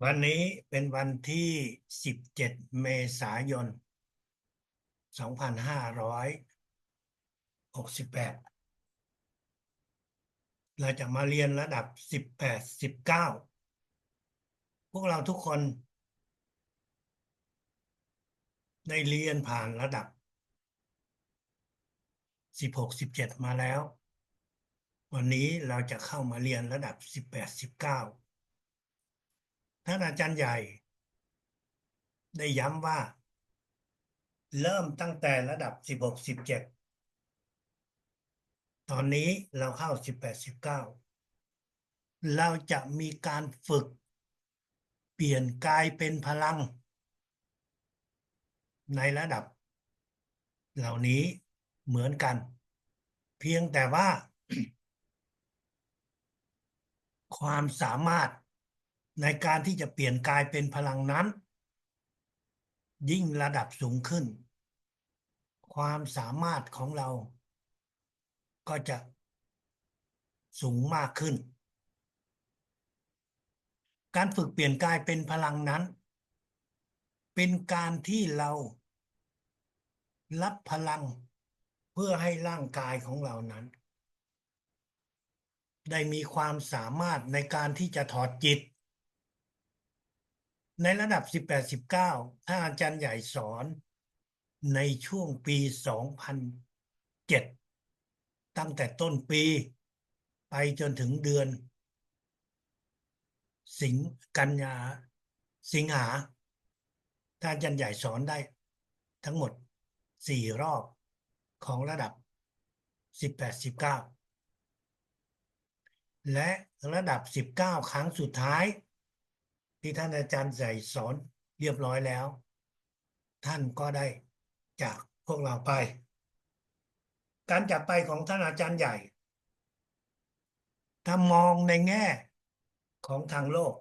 วันนี้เป็นวันที่17เมษายน2568เราจะมาเรียนระดับ18 19พวกเราทุกคนได้เรียนผ่านระดับ16 17มาแล้ววันนี้เราจะเข้ามาเรียนระดับ18 19ท่านอาจารย์ใหญ่ได้ย้ำว่าเริ่มตั้งแต่ระดับ16 17ตอนนี้เราเข้า18 19เราจะมีการฝึกเปลี่ยนกายเป็นพลังในระดับเหล่านี้เหมือนกันเพียงแต่ว่าความสามารถในการที่จะเปลี่ยนกายเป็นพลังนั้นยิ่งระดับสูงขึ้นความสามารถของเราก็จะสูงมากขึ้นการฝึกเปลี่ยนกายเป็นพลังนั้นเป็นการที่เรารับพลังเพื่อให้ร่างกายของเรานั้นได้มีความสามารถในการที่จะถอดจิตในระดับ18 19ถ้าอาจารย์ใหญ่สอนในช่วงปี2007ตั้งแต่ต้นปีไปจนถึงเดือนสิงกันยาสิงหาถ้าอาจารย์ใหญ่สอนได้ทั้งหมด4 รอบของระดับ18 19และระดับ19ครั้งสุดท้ายที่ท่านอาจารย์ใหญ่สอนเรียบร้อยแล้วท่านก็ได้จากพวกเราไปการจากไปของท่านอาจารย์ใหญ่ถ้ามองในแง่ของทางโลก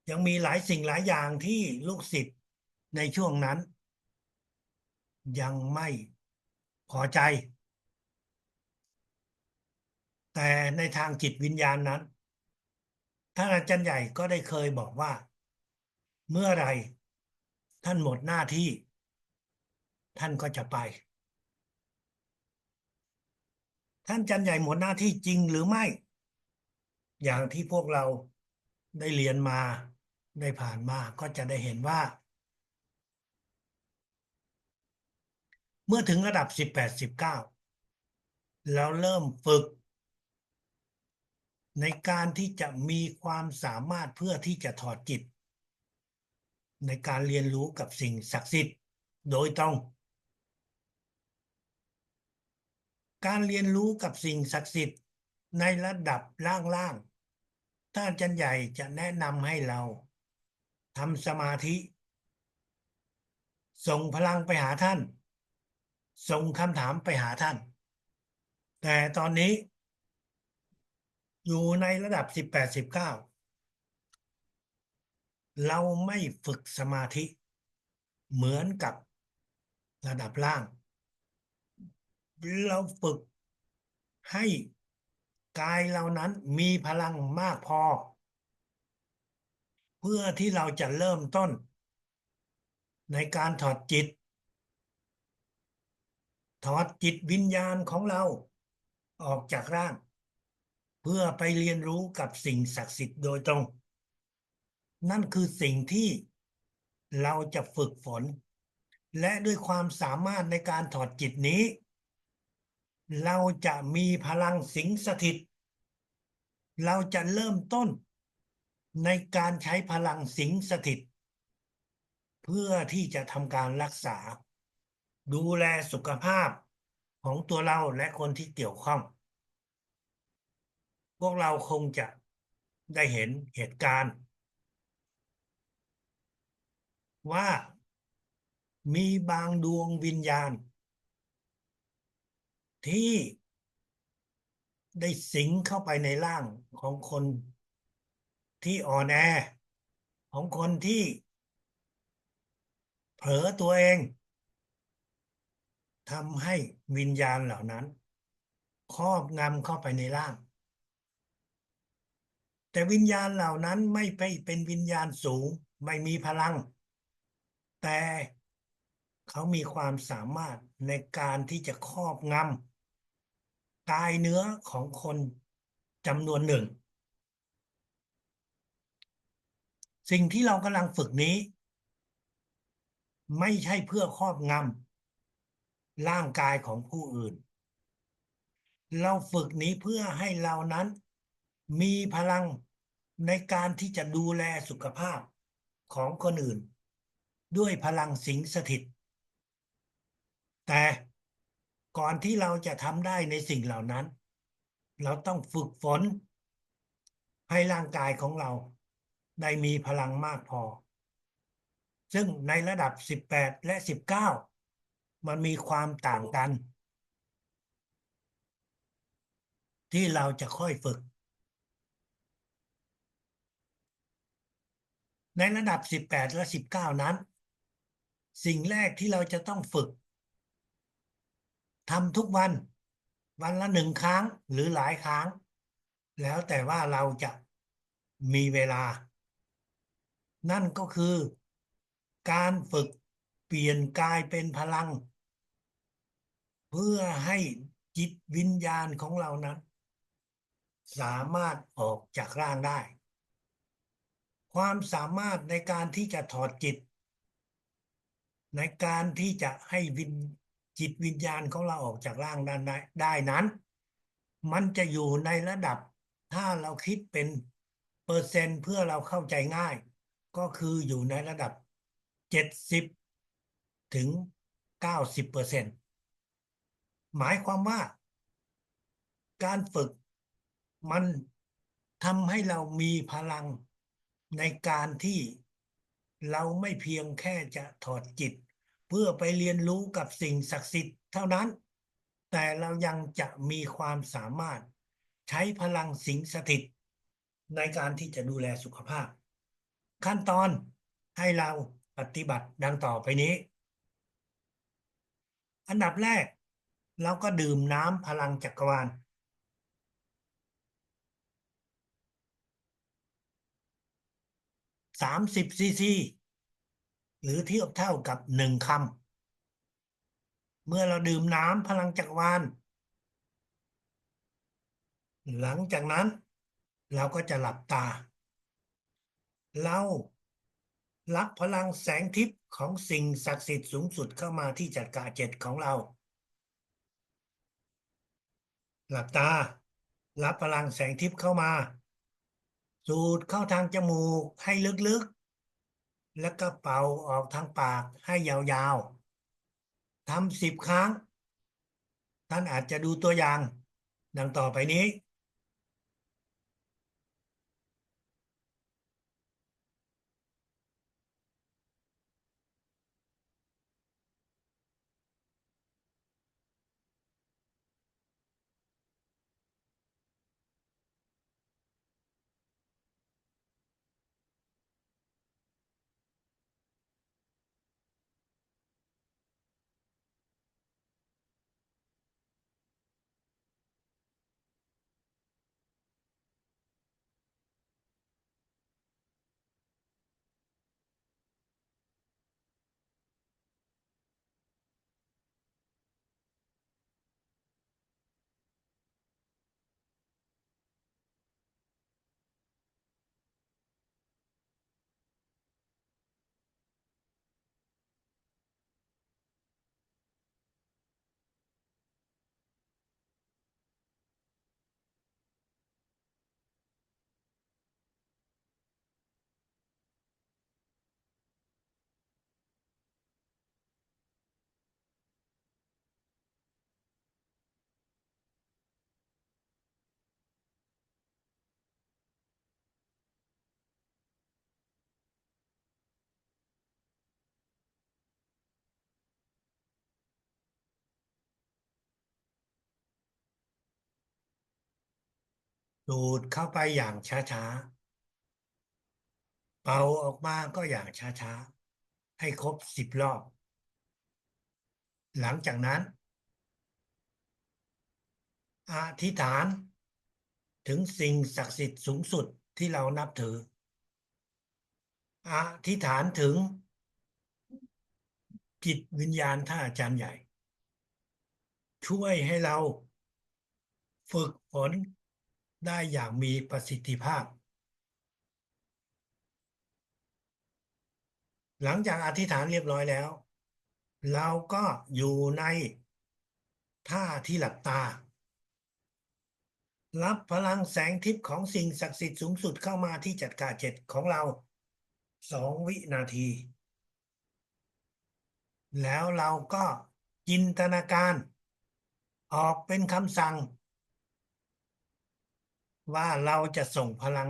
ยังมีหลายสิ่งหลายอย่างที่ลูกศิษย์ในช่วงนั้นยังไม่พอใจแต่ในทางจิตวิญญาณนั้นท่านอาจารย์ใหญ่ก็ได้เคยบอกว่าเมื่อไรท่านหมดหน้าที่ท่านก็จะไปท่านอาจารย์ใหญ่หมดหน้าที่จริงหรือไม่อย่างที่พวกเราได้เรียนมาได้ผ่านมาก็จะได้เห็นว่าเมื่อถึงระดับ18 19แล้วเริ่มฝึกในการที่จะมีความสามารถเพื่อที่จะถอดจิตในการเรียนรู้กับสิ่งศักดิ์สิทธิ์โดยตรงการเรียนรู้กับสิ่งศักดิ์สิทธิ์ในระดับล่างๆท่านอาจารย์ใหญ่จะแนะนำให้เราทำสมาธิส่งพลังไปหาท่านส่งคำถามไปหาท่านแต่ตอนนี้อยู่ในระดับ18 19เราไม่ฝึกสมาธิเหมือนกับระดับล่างเราฝึกให้กายเรานั้นมีพลังมากพอเพื่อที่เราจะเริ่มต้นในการถอดจิตถอดจิตวิญญาณของเราออกจากร่างเพื่อไปเรียนรู้กับสิ่งศักดิ์สิทธิ์โดยตรงนั่นคือสิ่งที่เราจะฝึกฝนและด้วยความสามารถในการถอดจิตนี้เราจะมีพลังสิงสถิตเราจะเริ่มต้นในการใช้พลังสิงสถิตเพื่อที่จะทำการรักษาดูแลสุขภาพของตัวเราและคนที่เกี่ยวข้องพวกเราคงจะได้เห็นเหตุการณ์ว่ามีบางดวงวิญญาณที่ได้สิงเข้าไปในร่างของคนที่อ่อนแอของคนที่เผลอตัวเองทำให้วิญญาณเหล่านั้นครอบงำเข้าไปในร่าง แต่วิญญาณเหล่านั้นไม่ไปเป็นวิญญาณสูงไม่มีพลังแต่เขามีความสามารถในการที่จะครอบงำกายเนื้อของคนจำนวนหนึ่งสิ่งที่เรากำลังฝึกนี้ไม่ใช่เพื่อครอบงำร่างกายของผู้อื่นเราฝึกนี้เพื่อให้เรานั้นมีพลังในการที่จะดูแลสุขภาพของคนอื่นด้วยพลังสิงสถิตแต่ก่อนที่เราจะทำได้ในสิ่งเหล่านั้นเราต้องฝึกฝนให้ร่างกายของเราได้มีพลังมากพอซึ่งในระดับ18และ19มันมีความต่างกันที่เราจะค่อยฝึกในระดับ18และ19นั้นสิ่งแรกที่เราจะต้องฝึกทำทุกวันวันละ1 ครั้งหรือหลายครั้งแล้วแต่ว่าเราจะมีเวลานั่นก็คือการฝึกเปลี่ยนกายเป็นพลังเพื่อให้จิตวิญญาณของเรานั้นสามารถออกจากร่างได้ความสามารถในการที่จะถอดจิตในการที่จะให้จิตวิญญาณของเราออกจากร่างได้นั้นมันจะอยู่ในระดับถ้าเราคิดเป็นเปอร์เซ็นต์เพื่อเราเข้าใจง่ายก็คืออยู่ในระดับ70 ถึง 90%หมายความว่าการฝึกมันทำให้เรามีพลังในการที่เราไม่เพียงแค่จะถอดจิตเพื่อไปเรียนรู้กับสิ่งศักดิ์สิทธิ์เท่านั้นแต่เรายังจะมีความสามารถใช้พลังสิงสถิตในการที่จะดูแลสุขภาพขั้นตอนให้เราปฏิบัติดังต่อไปนี้อันดับแรกเราก็ดื่มน้ำพลังจักรวาล30 ซีซีหรือเทียบเท่ากับ1 คำเมื่อเราดื่มน้ำพลังจักรวาลหลังจากนั้นเราก็จะหลับตาเรารับพลังแสงทิพย์ของสิ่งศักดิ์สิทธิ์สูงสุดเข้ามาที่จักระเจ็ดของเราหลับตารับพลังแสงทิพย์เข้ามาสูดเข้าทางจมูกให้ลึกๆแล้วก็เป่าออกทางปากให้ยาวๆทำ10 ครั้งท่านอาจจะดูตัวอย่างดังต่อไปนี้สูดเข้าไปอย่างช้าๆเป่าออกมาก็อย่างช้าๆให้ครบ10 รอบหลังจากนั้นอธิษฐานถึงสิ่งศักดิ์สิทธิ์สูงสุด ที่เรานับถืออธิษฐานถึงจิตวิญญาณท่านอาจารย์ใหญ่ช่วยให้เราฝึกฝนได้อย่างมีประสิทธิภาพหลังจากอธิษฐานเรียบร้อยแล้วเราก็อยู่ในท่าที่หลับตารับพลังแสงทิพย์ของสิ่งศักดิ์สิทธิ์สูงสุดเข้ามาที่จักราเจ็ดของเรา2 วินาทีแล้วเราก็จินตนาการออกเป็นคำสั่งว่าเราจะส่งพลัง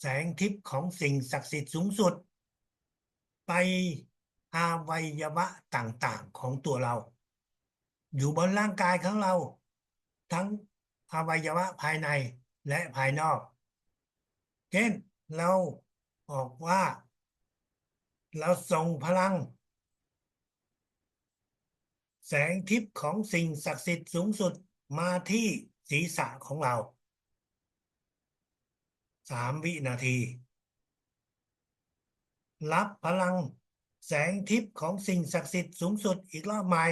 แสงทิพย์ของสิ่งศักดิ์สิทธิ์สูงสุดไปอวัยวะต่างๆของตัวเราอยู่บนร่างกายของเราทั้งอวัยวะภายในและภายนอกเช่นเราบอกว่าเราส่งพลังแสงทิพย์ของสิ่งศักดิ์สิทธิ์สูงสุดมาที่ศีรษะของเรา3 วินาทีรับพลังแสงทิพย์ของสิ่งศักดิ์สิทธิ์สูงสุดอีกรอบใหม่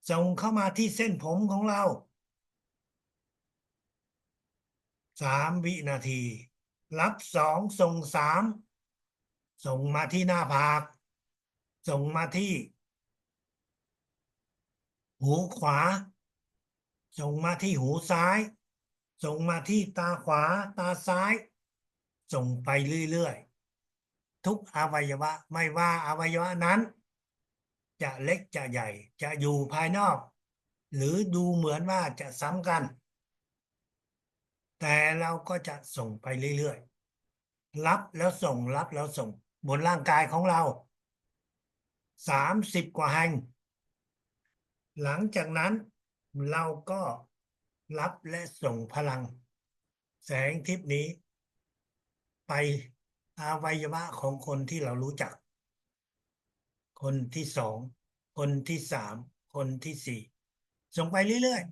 ส่งเข้ามาที่เส้นผมของเรา3 วินาทีรับ2 ส่ง 3ส่งมาที่หน้าผากส่งมาที่หูขวาส่งมาที่หูซ้ายส่งมาที่ตาขวาตาซ้ายส่งไปเรื่อยๆทุกอวัยวะไม่ว่าอวัยวะนั้นจะเล็กจะใหญ่จะอยู่ภายนอกหรือดูเหมือนว่าจะซ้ำกันแต่เราก็จะส่งไปเรื่อยๆรับแล้วส่งรับแล้วส่งบนร่างกายของเรา30 กว่าแห่งหลังจากนั้นเราก็รับและส่งพลังแสงทิพย์นี้ไปอวัยวะของคนที่เรารู้จักคนที่2คนที่3คนที่4ส่งไปเรื่อย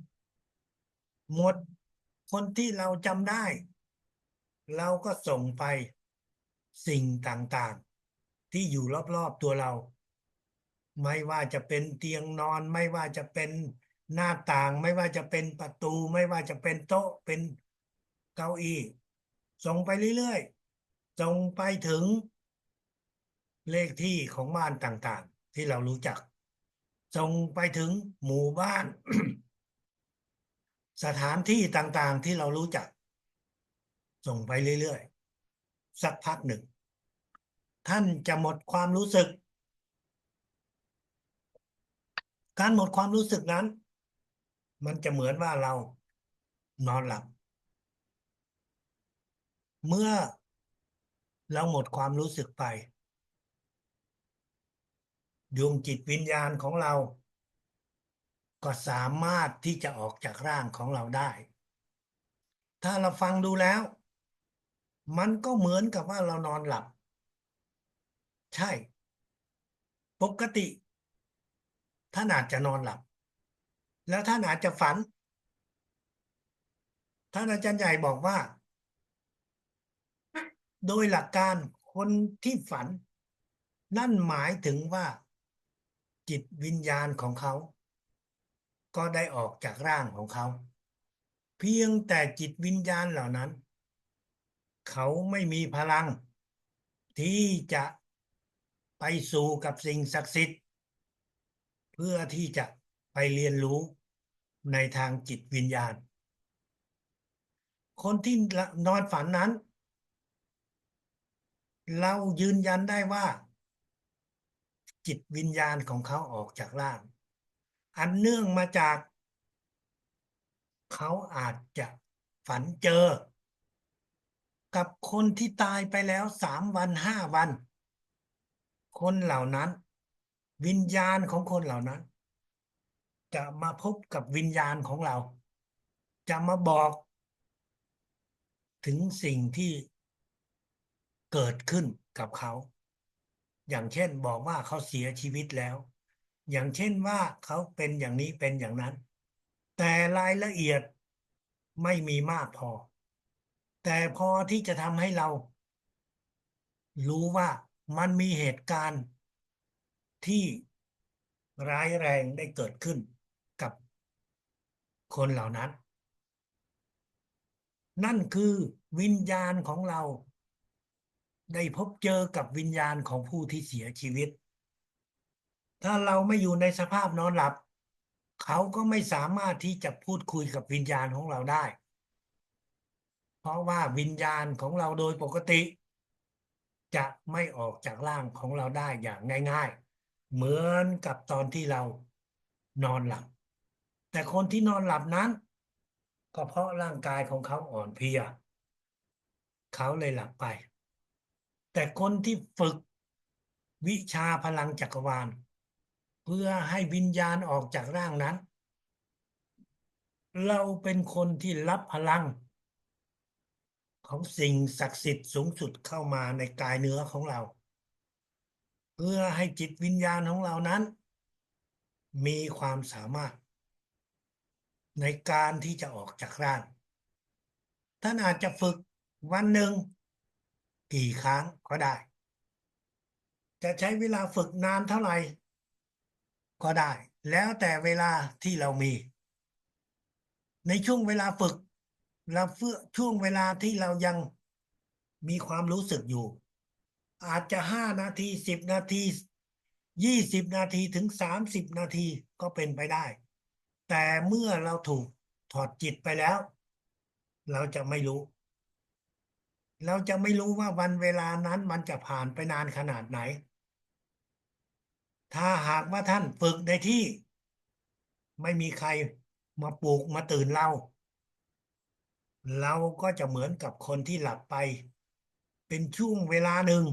ๆหมดคนที่เราจำได้เราก็ส่งไปสิ่งต่างๆที่อยู่รอบๆตัวเราไม่ว่าจะเป็นเตียงนอนไม่ว่าจะเป็นหน้าต่างไม่ว่าจะเป็นประตูไม่ว่าจะเป็นโต๊ะเป็นเก้าอี้ส่งไปเรื่อยๆส่งไปถึงเลขที่ของบ้านต่างๆที่เรารู้จักส่งไปถึงหมู่บ้าน สถานที่ต่างๆที่เรารู้จักส่งไปเรื่อยๆสักพักหนึ่งท่านจะหมดความรู้สึกการหมดความรู้สึกนั้นมันจะเหมือนว่าเรานอนหลับเมื่อเราหมดความรู้สึกไปดวงจิตวิญญาณของเราก็สามารถที่จะออกจากร่างของเราได้ถ้าเราฟังดูแล้วมันก็เหมือนกับว่าเรานอนหลับใช่ปกติท่านอาจจะนอนหลับแล้วท่านอาจจะฝันท่านอาจารย์ใหญ่บอกว่าโดยหลักการคนที่ฝันนั่นหมายถึงว่าจิตวิญญาณของเขาก็ได้ออกจากร่างของเขาเพียงแต่จิตวิญญาณเหล่านั้นเขาไม่มีพลังที่จะไปสู่กับสิ่งศักดิ์สิทธิ์เพื่อที่จะไปเรียนรู้ในทางจิตวิญญาณคนที่นอนฝันนั้นเรายืนยันได้ว่าจิตวิญญาณของเขาออกจากร่างอันเนื่องมาจากเขาอาจจะฝันเจอกับคนที่ตายไปแล้ว3 วัน5 วันคนเหล่านั้นวิญญาณของคนเหล่านั้นจะมาพบกับวิญญาณของเราจะมาบอกถึงสิ่งที่เกิดขึ้นกับเขาอย่างเช่นบอกว่าเขาเสียชีวิตแล้วอย่างเช่นว่าเขาเป็นอย่างนี้เป็นอย่างนั้นแต่รายละเอียดไม่มีมากพอ แต่พอที่จะทำให้เรารู้ว่ามันมีเหตุการณ์ที่ร้ายแรงได้เกิดขึ้นกับคนเหล่านั้นนั่นคือวิญญาณของเราได้พบเจอกับวิญญาณของผู้ที่เสียชีวิตถ้าเราไม่อยู่ในสภาพนอนหลับเขาก็ไม่สามารถที่จะพูดคุยกับวิญญาณของเราได้เพราะว่าวิญญาณของเราโดยปกติจะไม่ออกจากร่างของเราได้อย่างง่ายๆเหมือนกับตอนที่เรานอนหลับแต่คนที่นอนหลับนั้นก็เพราะร่างกายของเขาอ่อนเพลียเขาเลยหลับไปแต่คนที่ฝึกวิชาพลังจักรวาลเพื่อให้วิญญาณออกจากร่างนั้นเราเป็นคนที่รับพลังของสิ่งศักดิ์สิทธิ์สูงสุดเข้ามาในกายเนื้อของเราเพื่อให้จิตวิญญาณของเรานั้นมีความสามารถในการที่จะออกจากร่างท่านอาจจะฝึกวันหนึ่งกี่ครั้งก็ได้จะใช้เวลาฝึกนานเท่าไหร่ก็ได้แล้วแต่เวลาที่เรามีในช่วงเวลาฝึกเราเพื่อช่วงเวลาที่เรายังมีความรู้สึกอยู่อาจจะ5 นาที10 นาที20 นาทีถึง30 นาทีก็เป็นไปได้แต่เมื่อเราถูกถอดจิตไปแล้วเราจะไม่รู้เราจะไม่รู้ว่าวันเวลานั้นมันจะผ่านไปนานขนาดไหนถ้าหากว่าท่านฝึกในที่ไม่มีใครมาปลุกมาตื่นเราเราก็จะเหมือนกับคนที่หลับไปเป็นช่วงเวลาหนึ่ง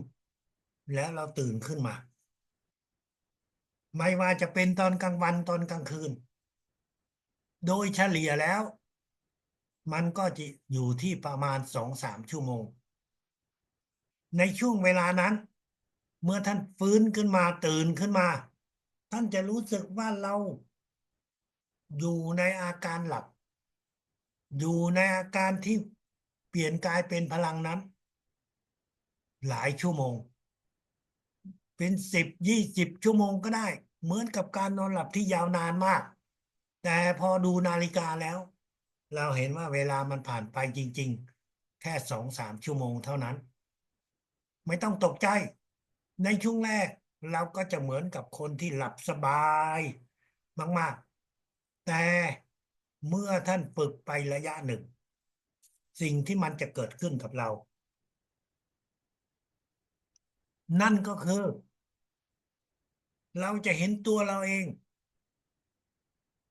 แล้วเราตื่นขึ้นมาไม่ว่าจะเป็นตอนกลางวันตอนกลางคืนโดยเฉลี่ยแล้วมันก็จะอยู่ที่ประมาณ2-3 ชั่วโมงในช่วงเวลานั้นเมื่อท่านฟื้นขึ้นมาตื่นขึ้นมาท่านจะรู้สึกว่าเราอยู่ในอาการหลับอยู่ในอาการที่เปลี่ยนกายเป็นพลังนั้นหลายชั่วโมงเป็น10-20 ชั่วโมงก็ได้เหมือนกับการนอนหลับที่ยาวนานมากแต่พอดูนาฬิกาแล้วเราเห็นว่าเวลามันผ่านไปจริงๆแค่2-3 ชั่วโมงเท่านั้นไม่ต้องตกใจในช่วงแรกเราก็จะเหมือนกับคนที่หลับสบายมากๆแต่เมื่อท่านฝึกไประยะหนึ่งสิ่งที่มันจะเกิดขึ้นกับเรานั่นก็คือเราจะเห็นตัวเราเอง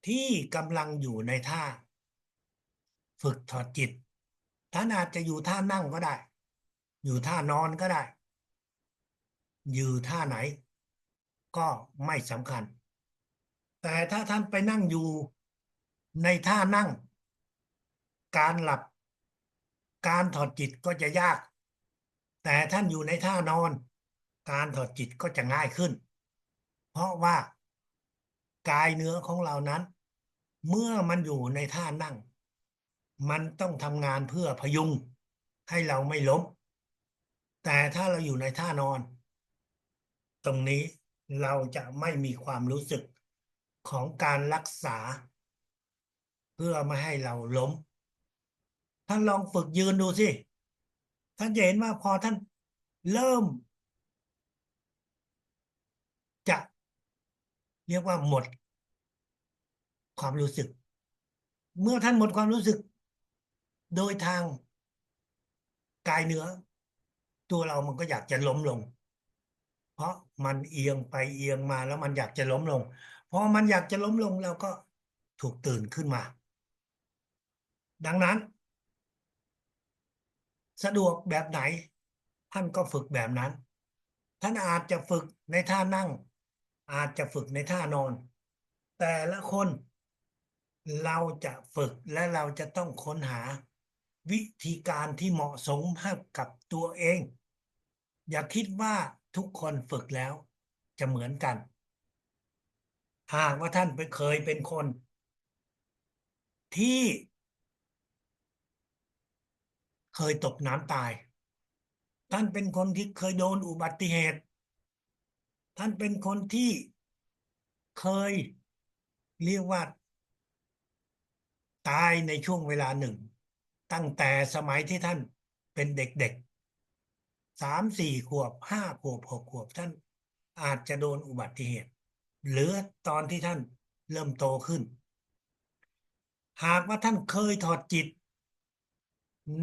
ที่กำลังอยู่ในท่าฝึกถอดจิตท่านอาจจะอยู่ท่านั่งก็ได้อยู่ท่านอนก็ได้อยู่ท่าไหนก็ไม่สำคัญแต่ถ้าท่านไปนั่งอยู่ในท่านั่งการหลับการถอดจิตก็จะยากแต่ท่านอยู่ในท่านอนการถอดจิตก็จะง่ายขึ้นเพราะว่ากายเนื้อของเรานั้นเมื่อมันอยู่ในท่านั่งมันต้องทำงานเพื่อพยุงให้เราไม่ล้มแต่ถ้าเราอยู่ในท่านอนตรงนี้เราจะไม่มีความรู้สึกของการรักษาเพื่อไม่ให้เราล้มท่านลองฝึกยืนดูสิท่านจะเห็นว่าพอท่านเริ่มจะเรียกว่าหมดความรู้สึกเมื่อท่านหมดความรู้สึกโดยทางกายเนื้อตัวเรามันก็อยากจะล้มลงเพราะมันเอียงไปเอียงมาแล้วมันอยากจะล้มลงพอมันอยากจะล้มลงเราก็ถูกตื่นขึ้นมาดังนั้นสะดวกแบบไหนท่านก็ฝึกแบบนั้นท่านอาจจะฝึกในท่านั่งอาจจะฝึกในท่านอนแต่ละคนเราจะฝึกและเราจะต้องค้นหาวิธีการที่เหมาะสมให้กับตัวเองอย่าคิดว่าทุกคนฝึกแล้วจะเหมือนกันหากว่าท่านเคยเป็นคนที่ เคยตกน้ำตายท่านเป็นคนที่เคยโดนอุบัติเหตุท่านเป็นคนที่เคยเรียกว่าตายในช่วงเวลาหนึ่งตั้งแต่สมัยที่ท่านเป็นเด็กๆ3-4 ขวบ5 ขวบ6 ขวบท่านอาจจะโดนอุบัติเหตุหรือตอนที่ท่านเริ่มโตขึ้นหากว่าท่านเคยถอดจิต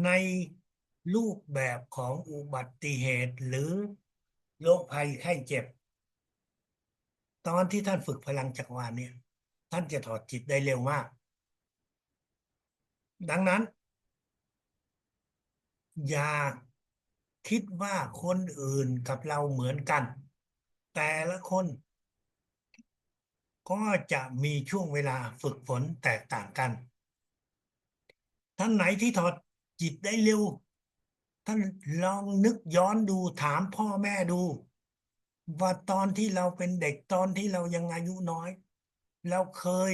ในรูปแบบของอุบัติเหตุหรือโรคภัยไข้เจ็บตอนที่ท่านฝึกพลังจักรวาลเนี่ยท่านจะถอดจิตได้เร็วมากดังนั้นอย่าคิดว่าคนอื่นกับเราเหมือนกันแต่ละคนก็จะมีช่วงเวลาฝึกฝนแตกต่างกันท่านไหนที่ถอดจิตได้เร็วท่านลองนึกย้อนดูถามพ่อแม่ดูว่าตอนที่เราเป็นเด็กตอนที่เรายังอายุน้อยเราเคย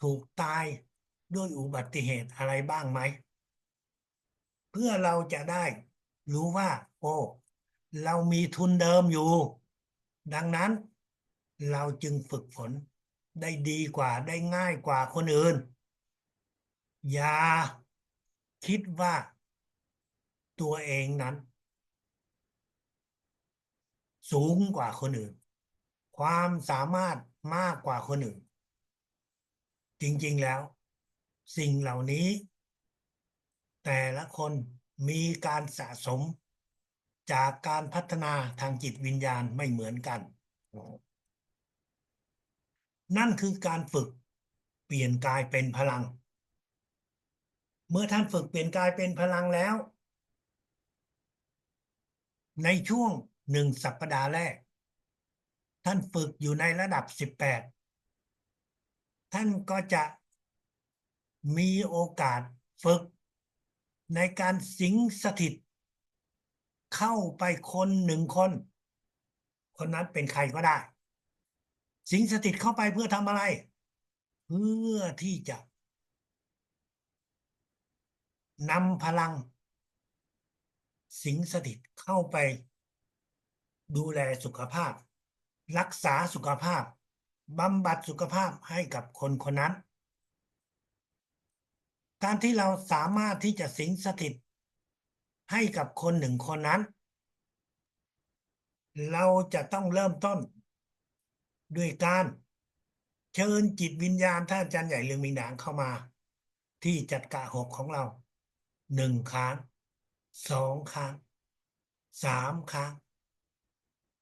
ถูกตายด้วยอุบัติเหตุอะไรบ้างไหมเพื่อเราจะได้รู้ว่าโอ้เรามีทุนเดิมอยู่ดังนั้นเราจึงฝึกฝนได้ดีกว่าได้ง่ายกว่าคนอื่นอย่าคิดว่าตัวเองนั้นสูงกว่าคนอื่นความสามารถมากกว่าคนอื่นจริงๆแล้วสิ่งเหล่านี้แต่ละคนมีการสะสมจากการพัฒนาทางจิตวิญญาณไม่เหมือนกันนั่นคือการฝึกเปลี่ยนกายเป็นพลังเมื่อท่านฝึกเปลี่ยนกายเป็นพลังแล้วในช่วง1 สัปดาห์แรกท่านฝึกอยู่ในระดับ18ท่านก็จะมีโอกาสฝึกในการสิงสถิตเข้าไปคน1 คนคนนั้นเป็นใครก็ได้สิงสถิตเข้าไปเพื่อทำอะไรเพื่อที่จะนำพลังสิงสถิตเข้าไปดูแลสุขภาพรักษาสุขภาพบำบัดสุขภาพให้กับคนคนนั้นการที่เราสามารถที่จะสิงสถิตให้กับคน1 คนนั้นเราจะต้องเริ่มต้นด้วยการเชิญจิตวิญญาณท่านอาจารย์ใหญ่เรืองมีหนางเข้ามาที่จัดกะหกของเรา1 ครั้ง2 ครั้ง3 ครั้ง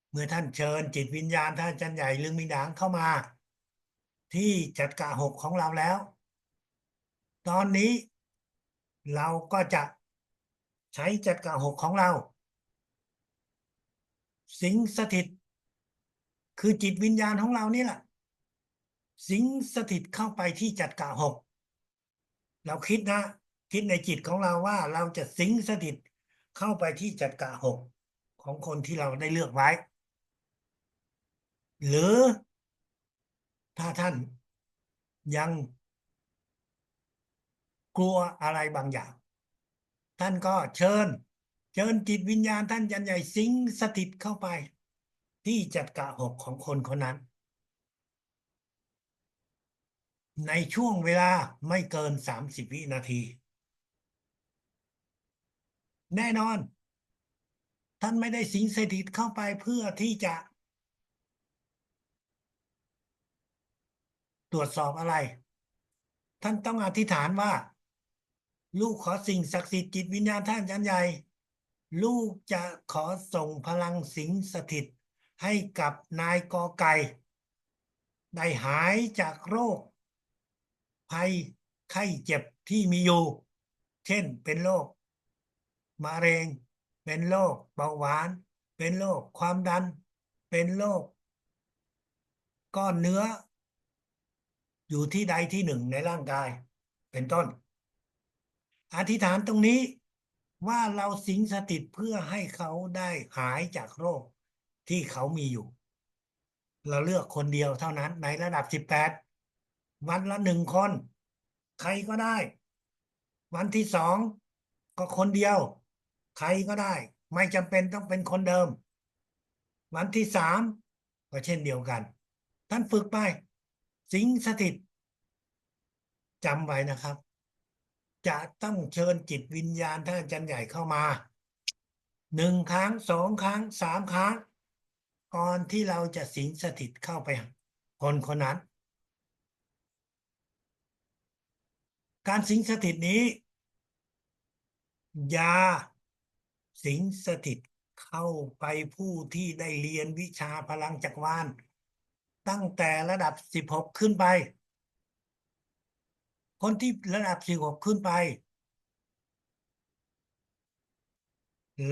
เมื่อท่านเชิญจิตวิญญาณท่านอาจารย์ใหญ่เรืองมีหนางเข้ามาที่จัดกะหกของเราแล้วตอนนี้เราก็จะใช้จัดกะหกของเราสิงสถิตคือจิตวิญญาณของเรานี่แหละสิงสถิตเข้าไปที่จัดกะหกเราคิดนะคิดในจิตของเราว่าเราจะสิงสถิตเข้าไปที่จัดกะหกของคนที่เราได้เลือกไว้หรือถ้าท่านยังกลัวอะไรบางอย่างท่านก็เชิญจิตวิญญาณท่านยันใหญ่สิงสถิตเข้าไปที่จัดกะหกของคนคนนั้นในช่วงเวลาไม่เกิน30 วินาทีแน่นอนท่านไม่ได้สิงสถิตเข้าไปเพื่อที่จะตรวจสอบอะไรท่านต้องอธิษฐานว่าลูกขอสิ่งศักดิ์สิทธิ์จิตวิญญาณท่านอาจารย์ใหญ่ลูกจะขอส่งพลังสิงสถิตให้กับนายกอไก่ได้หายจากโรคภัยไข้เจ็บที่มีอยู่เช่นเป็นโรคมะเร็งเป็นโรคเบาหวานเป็นโรคความดันเป็นโรคก้อนเนื้ออยู่ที่ใดที่หนึ่งในร่างกายเป็นต้นอธิษฐานตรงนี้ว่าเราสิงสถิตเพื่อให้เขาได้หายจากโรคที่เขามีอยู่เราเลือกคนเดียวเท่านั้นในระดับ18วันละ1 คนใครก็ได้วันที่2 ก็คนเดียวใครก็ได้ไม่จำเป็นต้องเป็นคนเดิมวันที่สามก็เช่นเดียวกันท่านฝึกไปสิงสถิตจำไว้นะครับจะต้องเชิญจิตวิญญาณท่านอาจารย์ใหญ่เข้ามา1 ครั้ง2 ครั้ง3 ครั้งก่อนที่เราจะสิงสถิตเข้าไปคนคนนั้นการสิงสถิตนี้อย่าสิงสถิตเข้าไปผู้ที่ได้เรียนวิชาพลังจักรวาลตั้งแต่ระดับ16ขึ้นไปคนที่ระดับ16ขึ้นไป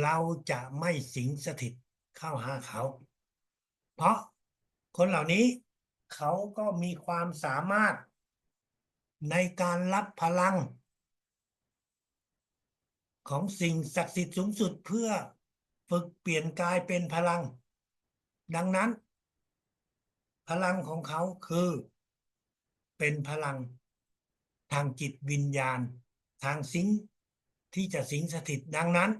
เราจะไม่สิงสถิตเข้าหาเขาเพราะคนเหล่านี้เขาก็มีความสามารถในการรับพลังของสิ่งศักดิ์สิทธิ์สูงสุดเพื่อฝึกเปลี่ยนกายเป็นพลังดังนั้นพลังของเขาคือเป็นพลังทางจิตวิญญาณทางสิงที่จะสิงสถิตดังนั้น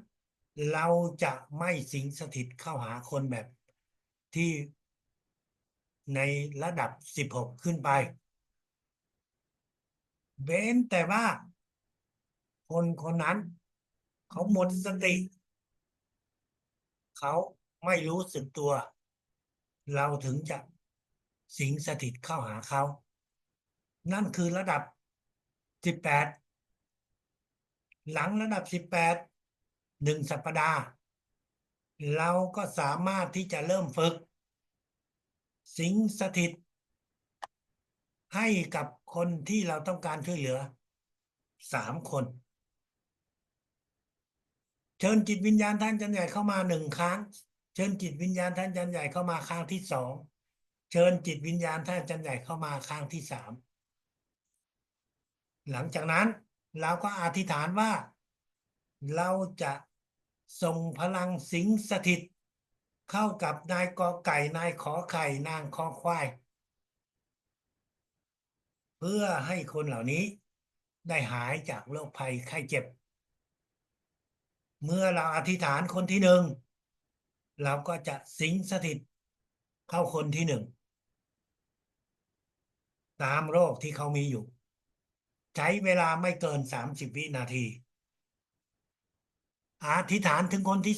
เราจะไม่สิงสถิตเข้าหาคนแบบที่ในระดับ16ขึ้นไปเว้นแต่ว่าคนคนนั้นเขาหมดสติเขาไม่รู้สึกตัวเราถึงจะสิงสถิตเข้าหาเขานั่นคือระดับ18หลังระดับ181 สัปดาห์เราก็สามารถที่จะเริ่มฝึกสิงสถิตให้กับคนที่เราต้องการช่วยเหลือ3 คนเชิญจิตวิญญาณท่านอาจารย์ใหญ่เข้ามา1 ครั้งเชิญจิตวิญญาณท่านอาจารย์ใหญ่เข้ามาครั้งที่2เชิญจิตวิญญาณท่านอาจารย์ใหญ่เข้ามาครั้งที่3หลังจากนั้นเราก็อธิษฐานว่าเราจะส่งพลังสิงสถิตเข้ากับนายกอไก่นายขอไข่นางคอควายเพื่อให้คนเหล่านี้ได้หายจากโรคภัยไข้เจ็บเมื่อเราอธิษฐานคนที่1เราก็จะสิงสถิตเข้าคนที่1ตามโรคที่เขามีอยู่ใช้เวลาไม่เกิน30 วินาทีอธิษฐานถึงคนที่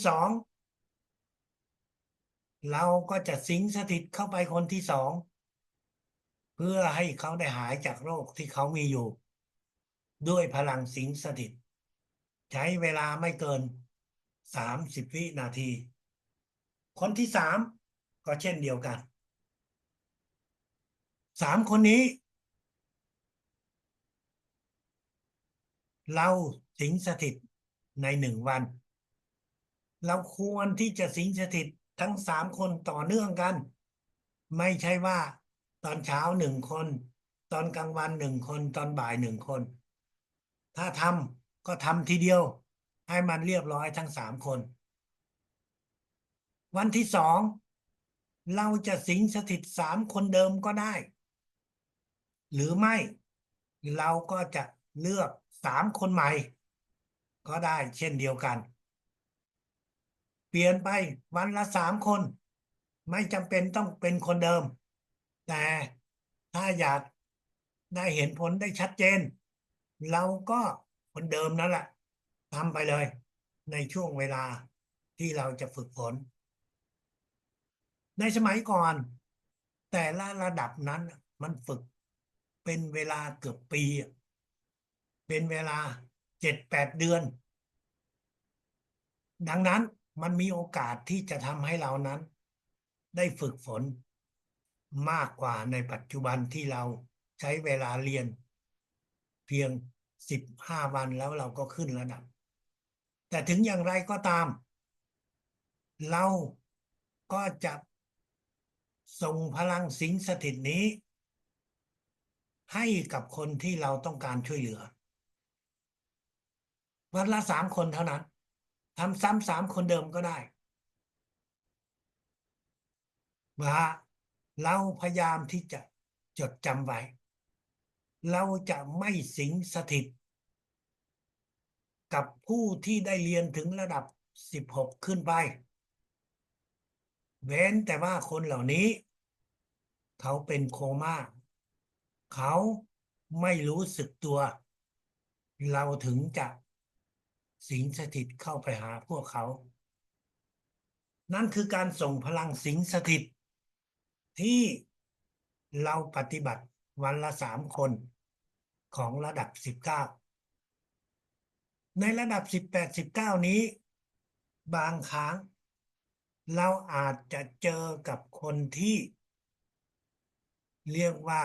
2เราก็จะสิงสถิตเข้าไปคนที่2เพื่อให้เขาได้หายจากโรคที่เขามีอยู่ด้วยพลังสิงสถิตใช้เวลาไม่เกิน30 วินาทีคนที่3ก็เช่นเดียวกัน3 คนนี้เราสิงสถิตใน1 วันเราควรที่จะสิงสถิตทั้ง3 คนต่อเนื่องกันไม่ใช่ว่าตอนเช้า1 คนตอนกลางวัน1 คนตอนบ่าย1 คนถ้าทำก็ทำทีเดียวให้มันเรียบร้อยทั้ง3 คนวันที่2เราจะสิงสถิต3 คนเดิมก็ได้หรือไม่เราก็จะเลือก3 คนใหม่ก็ได้เช่นเดียวกันเปลี่ยนไปวันละ3 คนไม่จำเป็นต้องเป็นคนเดิมแต่ถ้าอยากได้เห็นผลได้ชัดเจนเราก็คนเดิมนั่นแหละทำไปเลยในช่วงเวลาที่เราจะฝึกฝนในสมัยก่อนแต่ละระดับนั้นมันฝึกเป็นเวลาเกือบปีเป็นเวลา7-8 เดือนดังนั้นมันมีโอกาสที่จะทำให้เรานั้นได้ฝึกฝนมากกว่าในปัจจุบันที่เราใช้เวลาเรียนเพียง15 วันแล้วเราก็ขึ้นระดับแต่ถึงอย่างไรก็ตามเราก็จะส่งพลังสิงสถิตนี้ให้กับคนที่เราต้องการช่วยเหลือวันละ3 คนเท่านั้นทำซ้ำ3 คนเดิมก็ได้ว่าเราพยายามที่จะจดจำไว้เราจะไม่สิงสถิต กับผู้ที่ได้เรียนถึงระดับ16ขึ้นไปเว้นแต่ว่าคนเหล่านี้เขาเป็นโคม่าเขาไม่รู้สึกตัวเราถึงจะสิงสถิตเข้าไปหาพวกเขานั่นคือการส่งพลังสิงสถิตที่เราปฏิบัติวันละ3 คนของระดับ19ในระดับ18 19นี้บางครั้งเราอาจจะเจอกับคนที่เรียกว่า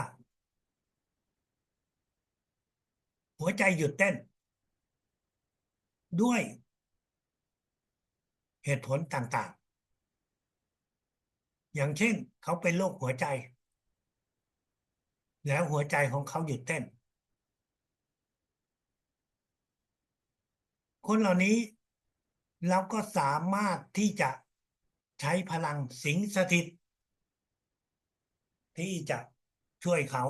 หัวใจหยุดเต้นด้วยเหตุผลต่างๆอย่างเช่นเขาเป็นโรคหัวใจแล้วหัวใจของเขาหยุดเต้นคนเหล่านี้เราก็สามารถที่จะใช้พลังสิงสถิตที่จะช่วยเขา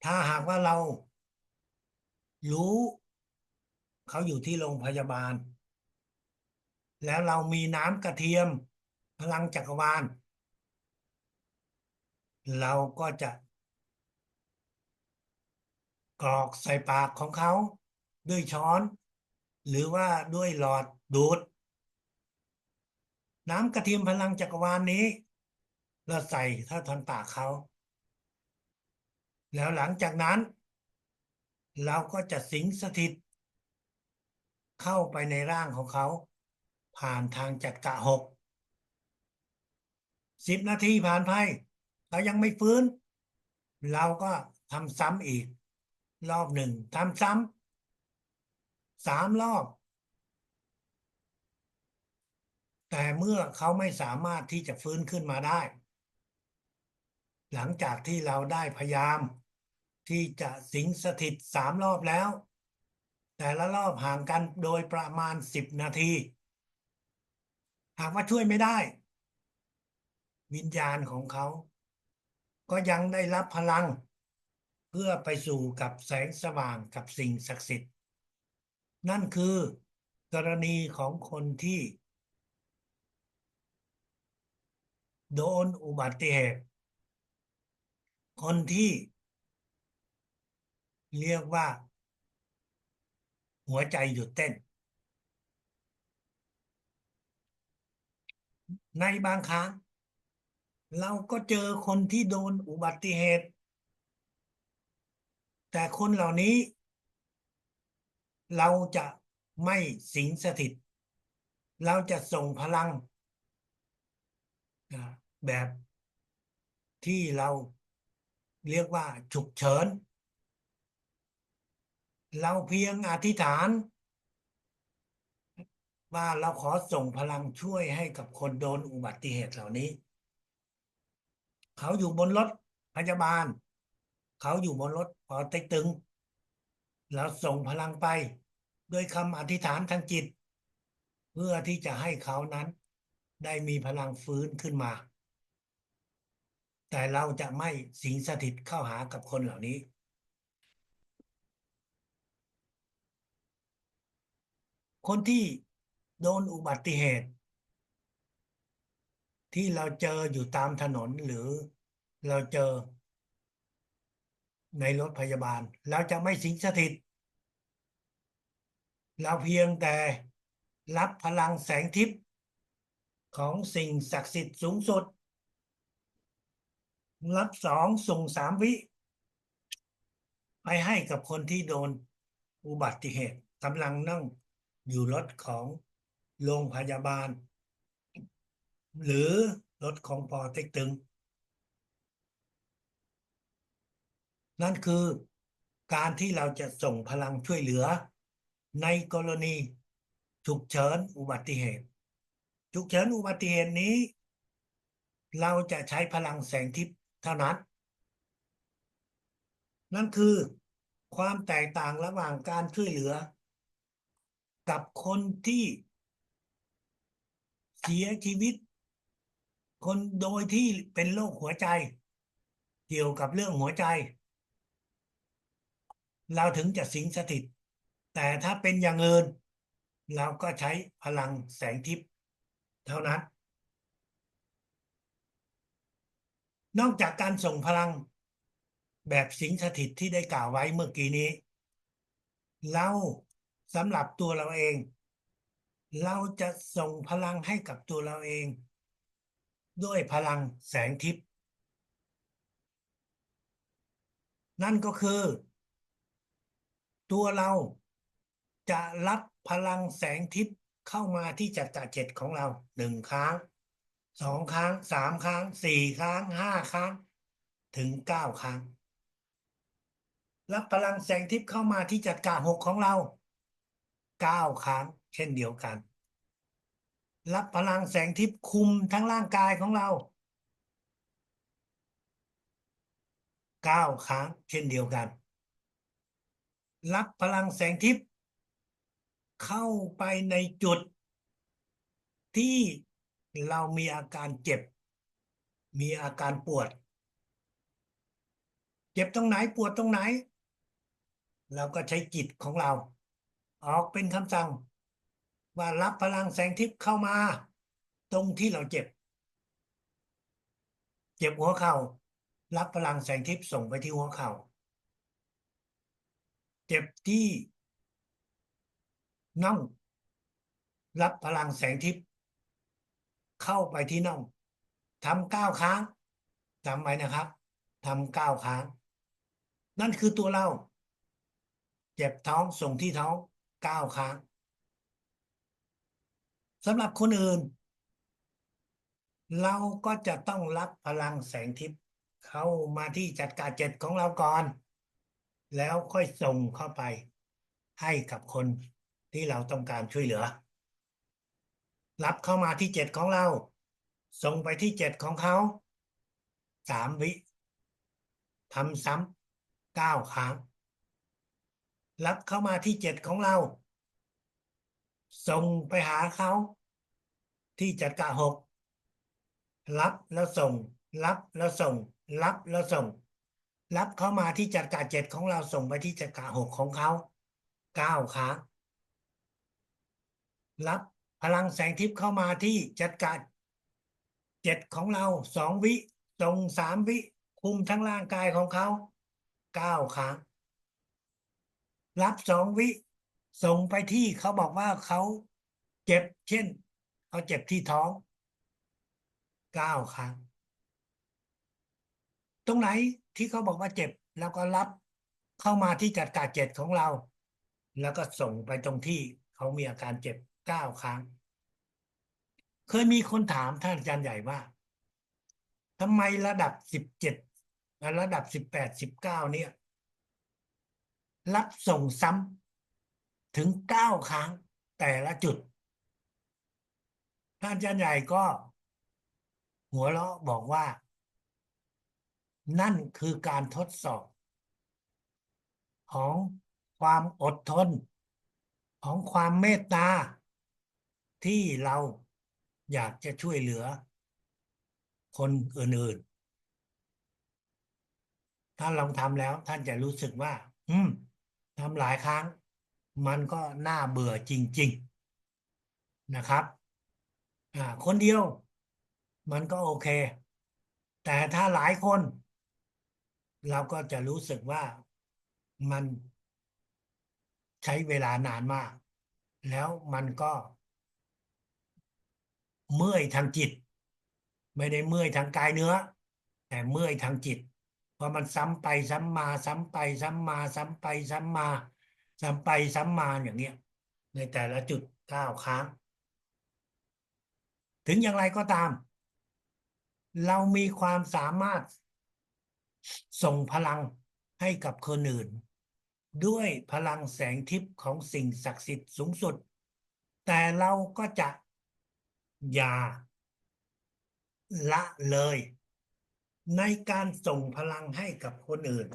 ถ้าหากว่าเรารู้เขาอยู่ที่โรงพยาบาลแล้วเรามีน้ำกระเทียมพลังจักรวาลเราก็จะกรอกใส่ปากของเขาด้วยช้อนหรือว่าด้วยหลอดดูดน้ำกระเทียมพลังจักรวาลนี้เราใส่เข้าทางปากเขาแล้วหลังจากนั้นเราก็จะสิงสถิตเข้าไปในร่างของเขาผ่านทางจักระ6 10 นาทีผ่านไปเขายังไม่ฟื้นเราก็ทำซ้ำอีกรอบหนึ่งทำซ้ำ3 รอบแต่เมื่อเขาไม่สามารถที่จะฟื้นขึ้นมาได้หลังจากที่เราได้พยายามที่จะสิงสถิต3 รอบแล้วแต่ละรอบห่างกันโดยประมาณ10 นาทีหากว่าช่วยไม่ได้วิญญาณของเขาก็ยังได้รับพลังเพื่อไปสู่กับแสงสว่างกับสิ่งศักดิ์สิทธิ์นั่นคือกรณีของคนที่โดนอุบัติเหตุคนที่เรียกว่าหัวใจหยุดเต้นในบางครั้งเราก็เจอคนที่โดนอุบัติเหตุแต่คนเหล่านี้เราจะไม่สิงสถิตเราจะส่งพลังแบบที่เราเรียกว่าฉุกเฉินเราเพียงอธิษฐานว่าเราขอส่งพลังช่วยให้กับคนโดนอุบัติเหตุเหล่านี้เขาอยู่บนรถพยาบาลเขาอยู่บนรถปอเต็กตึงเราส่งพลังไปด้วยคำอธิษฐานทางจิตเพื่อที่จะให้เขานั้นได้มีพลังฟื้นขึ้นมาแต่เราจะไม่สิงสถิตเข้าหากับคนเหล่านี้คนที่โดนอุบัติเหตุที่เราเจออยู่ตามถนนหรือเราเจอในรถพยาบาลเราจะไม่สิงสถิตเราเพียงแต่รับพลังแสงทิพย์ของสิ่งศักดิ์สิทธิ์สูงสุดรับ2ส่ง3 วิไปให้กับคนที่โดนอุบัติเหตุกำลังนั่งอยู่รถของโรงพยาบาลหรือรถของปอเต็กตึงนั่นคือการที่เราจะส่งพลังช่วยเหลือในกรณีฉุกเฉินอุบัติเหตุฉุกเฉินอุบัติเหตุนี้เราจะใช้พลังแสงทิพย์เท่านั้นนั่นคือความแตกต่างระหว่างการช่วยเหลือกับคนที่เสียชีวิตคนโดยที่เป็นโรคหัวใจเกี่ยวกับเรื่องหัวใจ เราถึงจะสิงสถิตแต่ถ้าเป็นอย่างอื่นเราก็ใช้พลังแสงทิพย์เท่านั้นนอกจากการส่งพลังแบบสิงสถิตที่ได้กล่าวไว้เมื่อกี้นี้เราสำหรับตัวเราเองเราจะส่งพลังให้กับตัวเราเองด้วยพลังแสงทิพย์นั่นก็คือตัวเราจะรับพลังแสงทิพย์เข้ามาที่จักระเจ็ดของเรา1 ครั้ง2 ครั้ง3 ครั้ง4 ครั้ง5 ครั้งถึง9 ครั้งรับพลังแสงทิพย์เข้ามาที่จักระหกของเรา9 ครั้งเช่นเดียวกันรับพลังแสงทิพย์คุมทั้งร่างกายของเรา9 ครั้งเช่นเดียวกันรับพลังแสงทิพย์เข้าไปในจุดที่เรามีอาการเจ็บมีอาการปวดเจ็บตรงไหนปวดตรงไหนเราก็ใช้จิตของเราออกเป็นคำสั่งว่ารับพลังแสงทิพย์เข้ามาตรงที่เราเจ็บหัวเข่ารับพลังแสงทิพย์ส่งไปที่หัวเข่าเจ็บที่น่องรับพลังแสงทิพย์เข้าไปที่น่องทำ9 ครั้งจำไว้นะครับทำ9 ครั้งนั่นคือตัวเราเจ็บท้องส่งที่ท้อง9 ครั้งสำหรับคนอื่นเราก็จะต้องรับพลังแสงทิพย์เข้ามาที่จักระเจ็ดของเราก่อนแล้วค่อยส่งเข้าไปให้กับคนที่เราต้องการช่วยเหลือรับเข้ามาที่เจ็ดของเราส่งไปที่เจ็ดของเขา3 วิทำซ้ำ9 ครั้งรับเข้ามาที่เจ็ดของเราส่งไปหาเขาที่จักระหกรับแล้วส่งรับแล้วส่งรับแล้วส่งรับเข้ามาที่จักระเจ็ดของเราส่งไปที่จักระหกของเขา9 ครั้งรับพลังแสงทิพย์เข้ามาที่จักระเจ็ดของเรา2 วิส่ง3 วิคุมทั้งร่างกายของเขา9 ครั้งรับ2 วิส่งไปที่เขาบอกว่าเขาเจ็บเช่นเขาเจ็บที่ท้อง9 ครั้งตรงไหนที่เขาบอกว่าเจ็บแล้วก็รับเข้ามาที่จักระเจ็ดของเราแล้วก็ส่งไปตรงที่เขามีอาการเจ็บ9 ครั้งเคยมีคนถามท่านอาจารย์ใหญ่ว่าทำไมระดับ17ระดับ18 19เนี่ยรับส่งซ้ำถึง9 ครั้งแต่ละจุดท่านอาจารย์ใหญ่ก็หัวเราะบอกว่านั่นคือการทดสอบของความอดทนของความเมตตาที่เราอยากจะช่วยเหลือคนอื่นๆถ้าลองทำแล้วท่านจะรู้สึกว่าทำหลายครั้งมันก็น่าเบื่อจริงๆนะครับคนเดียวมันก็โอเคแต่ถ้าหลายคนเราก็จะรู้สึกว่ามันใช้เวลานานมากแล้วมันก็เมื่อยทางจิตไม่ได้เมื่อยทางกายเนื้อแต่เมื่อยทางจิตเพราะมันซ้ำไปซ้ำมาซ้ำไปซ้ำมาซ้ำไปซ้ำมาซ้ำไปซ้ำมาอย่างเนี้ยในแต่ละจุด9 ครั้งถึงอย่างไรก็ตามเรามีความสามารถส่งพลังให้กับคนอื่นด้วยพลังแสงทิพย์ของสิ่งศักดิ์สิทธิ์สูงสุดแต่เราก็จะอย่าละเลยในการส่งพลังให้กับคนอื่น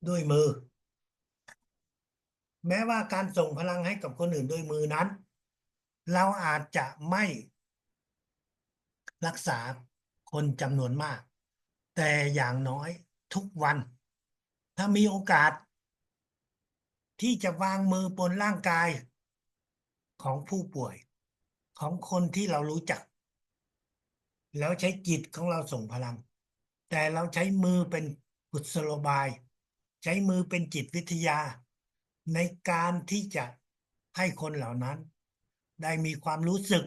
ด้วยมือแม้ว่าการส่งพลังให้กับคนอื่นด้วยมือนั้นเราอาจจะไม่รักษาคนจำนวนมากแต่อย่างน้อยทุกวันถ้ามีโอกาส ที่จะวางมือบนร่างกายของผู้ป่วยของคนที่เรารู้จักแล้วใช้จิตของเราส่งพลังแต่เราใช้มือเป็นกุศโลบายใช้มือเป็นจิตวิทยาในการที่จะให้คนเหล่านั้นได้มีความรู้สึก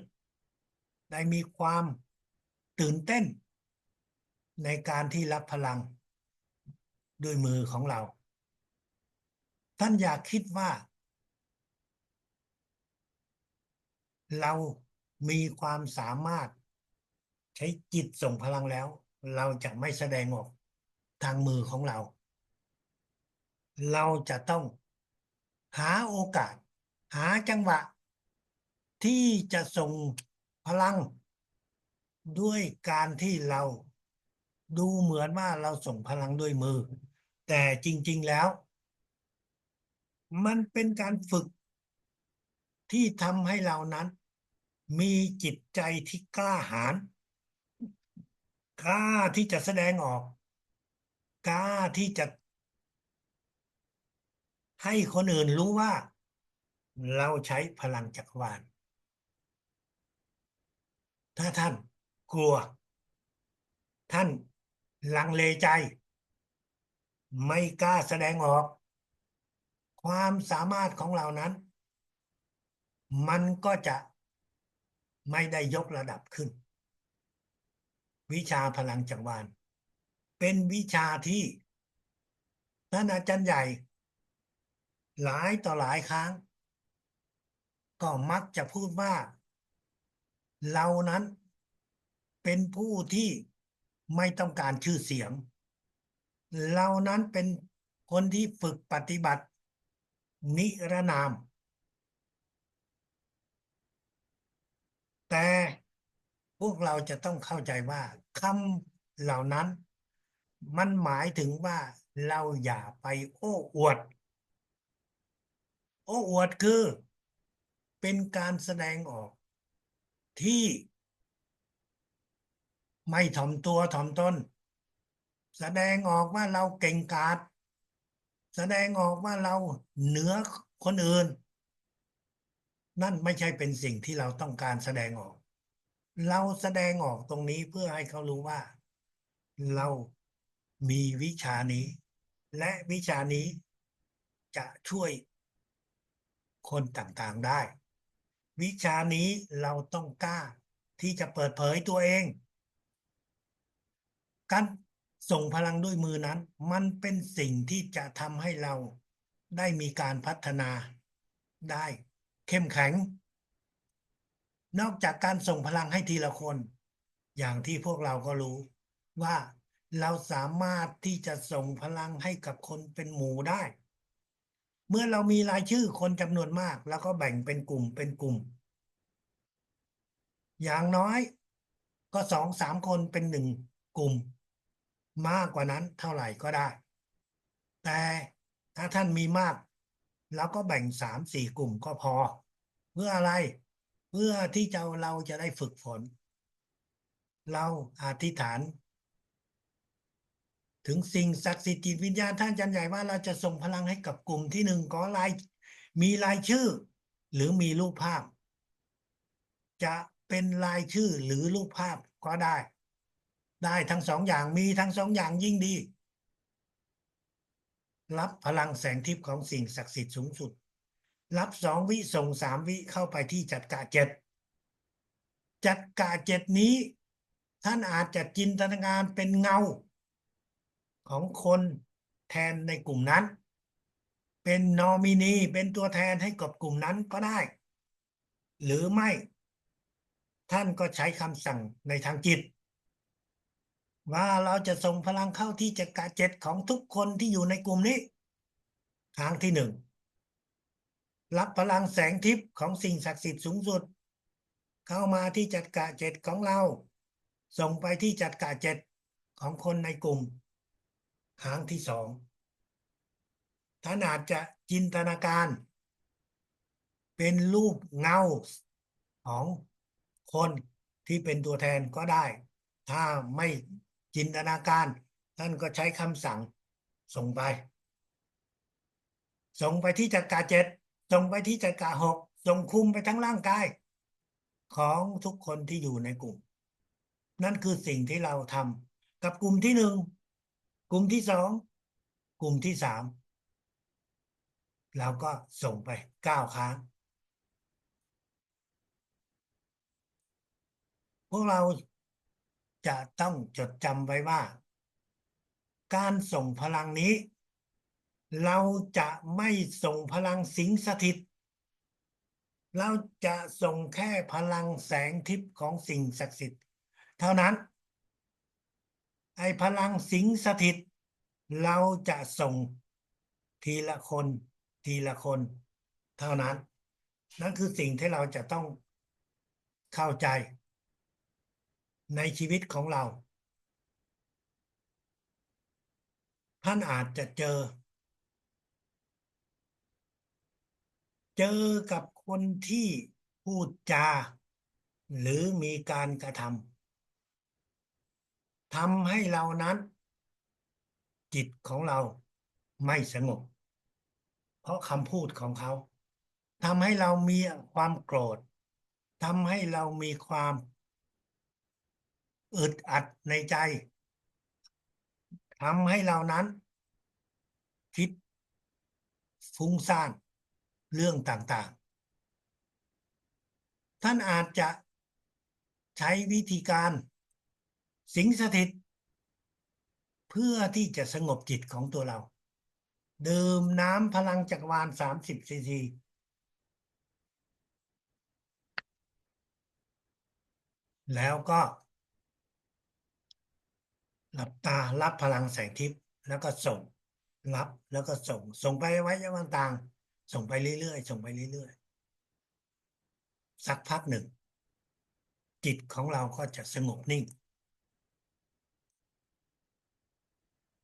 ได้มีความตื่นเต้นในการที่รับพลังด้วยมือของเราท่านอยากคิดว่าเรามีความสามารถใช้จิตส่งพลังแล้วเราจะไม่แสดงออกทางมือของเราเราจะต้องหาโอกาสหาจังหวะที่จะส่งพลังด้วยการที่เราดูเหมือนว่าเราส่งพลังด้วยมือแต่จริงๆแล้วมันเป็นการฝึกที่ทำให้เรานั้นมีจิตใจที่กล้าหาญกล้าที่จะแสดงออกกล้าที่จะให้คนอื่นรู้ว่าเราใช้พลังจักรวาลถ้าท่านกลัวท่านลังเลใจไม่กล้าแสดงออกความสามารถของเรานั้นมันก็จะไม่ได้ยกระดับขึ้นวิชาพลังจักรวาลเป็นวิชาที่ท่านอาจารย์ใหญ่หลายต่อหลายครั้งก็มักจะพูดว่าเรานั้นเป็นผู้ที่ไม่ต้องการชื่อเสียงเรานั้นเป็นคนที่ฝึกปฏิบัตินิรนามแต่พวกเราจะต้องเข้าใจว่าคำเหล่านั้นมันหมายถึงว่าเราอย่าไปโอ้อวดโอ้อวดคือเป็นการแสดงออกที่ไม่ถ่อมตัวถ่อมตนแสดงออกว่าเราเก่งกาจแสดงออกว่าเราเหนือคนอื่นนั่นไม่ใช่เป็นสิ่งที่เราต้องการแสดงออกเราแสดงออกตรงนี้เพื่อให้เขารู้ว่าเรามีวิชานี้และวิชานี้จะช่วยคนต่างๆได้วิชานี้เราต้องกล้าที่จะเปิดเผยตัวเองการส่งพลังด้วยมือนั้นมันเป็นสิ่งที่จะทำให้เราได้มีการพัฒนาได้เข้มแข็งนอกจากการส่งพลังให้ทีละคนอย่างที่พวกเราก็รู้ว่าเราสามารถที่จะส่งพลังให้กับคนเป็นหมู่ได้เมื่อเรามีรายชื่อคนจำนวนมากแล้วก็แบ่งเป็นกลุ่มเป็นกลุ่มอย่างน้อยก็สองสามคนเป็นหนึ่งกลุ่มมากกว่านั้นเท่าไหร่ก็ได้แต่ถ้าท่านมีมากแล้วก็แบ่งสามสี่กลุ่มก็พอเพื่ออะไรเพื่อที่เราจะได้ฝึกฝนเราอธิษฐานถึงสิ่งศักดิ์สิทธิ์จิตวิญญาณท่านอาจารย์ใหญ่ว่าเราจะส่งพลังให้กับกลุ่มที่หนึ่งก็มีรายชื่อหรือมีรูปภาพจะเป็นรายชื่อหรือรูปภาพก็ได้ได้ทั้งสองอย่างมีทั้งสองอย่างยิ่งดีรับพลังแสงทิพย์ของสิ่งศักดิ์สิทธิ์สูงสุดรับ2 วิส่ง3 วิเข้าไปที่จัดกะเจ็ดจัดกะเจ็ดนี้ท่านอาจจะจินตนาการเป็นเงาของคนแทนในกลุ่มนั้นเป็นนอมินีเป็นตัวแทนให้กับกลุ่มนั้นก็ได้หรือไม่ท่านก็ใช้คำสั่งในทางจิตว่าเราจะส่งพลังเข้าที่จักระเจ็ดของทุกคนที่อยู่ในกลุ่มนี้ทางที่หนึ่งรับพลังแสงทิพย์ของสิ่งศักดิ์สิทธิ์สูงสุดเข้ามาที่จักระเจ็ดของเราส่งไปที่จักระเจ็ดของคนในกลุ่มทางที่สองท่านอาจจะจินตนาการเป็นรูปเงาของคนที่เป็นตัวแทนก็ได้ ถ้าไม่จินตนาการท่านก็ใช้คำสั่งส่งไป ส่งไปที่จักระเจ็ดส่งไปที่จักระหกส่งคุมไปทั้งร่างกายของทุกคนที่อยู่ในกลุ่มนั่นคือสิ่งที่เราทำกับกลุ่มที่หนึ่งกลุ่มที่สองกลุ่มที่สามเราก็ส่งไป9 ครั้งพวกเราจะต้องจดจำไว้ว่าการส่งพลังนี้เราจะไม่ส่งพลังสิงสถิตเราจะส่งแค่พลังแสงทิพย์ของสิ่งศักดิ์สิทธิ์เท่านั้นไอ้พลังสิงสถิตเราจะส่งทีละคนทีละคนเท่านั้นนั่นคือสิ่งที่เราจะต้องเข้าใจในชีวิตของเราท่านอาจจะเจอกับคนที่พูดจาหรือมีการกระทำให้เรานั้นจิตของเราไม่สงบเพราะคำพูดของเขาทำให้เรามีความโกรธทำให้เรามีความอึดอัดในใจทำให้เรานั้นคิดฟุ้งซ่านเรื่องต่างๆท่านอาจจะใช้วิธีการสิงสถิตเพื่อที่จะสงบจิตของตัวเราดื่มน้ำพลังจักรวาล30 ซีซีแล้วก็หลับตารับพลังแสงทิพย์แล้วก็ส่งรับแล้วก็ส่งไปไว้ยังต่างๆส่งไปเรื่อยๆส่งไปเรื่อยๆสักพักหนึ่งจิตของเราก็จะสงบนิ่ง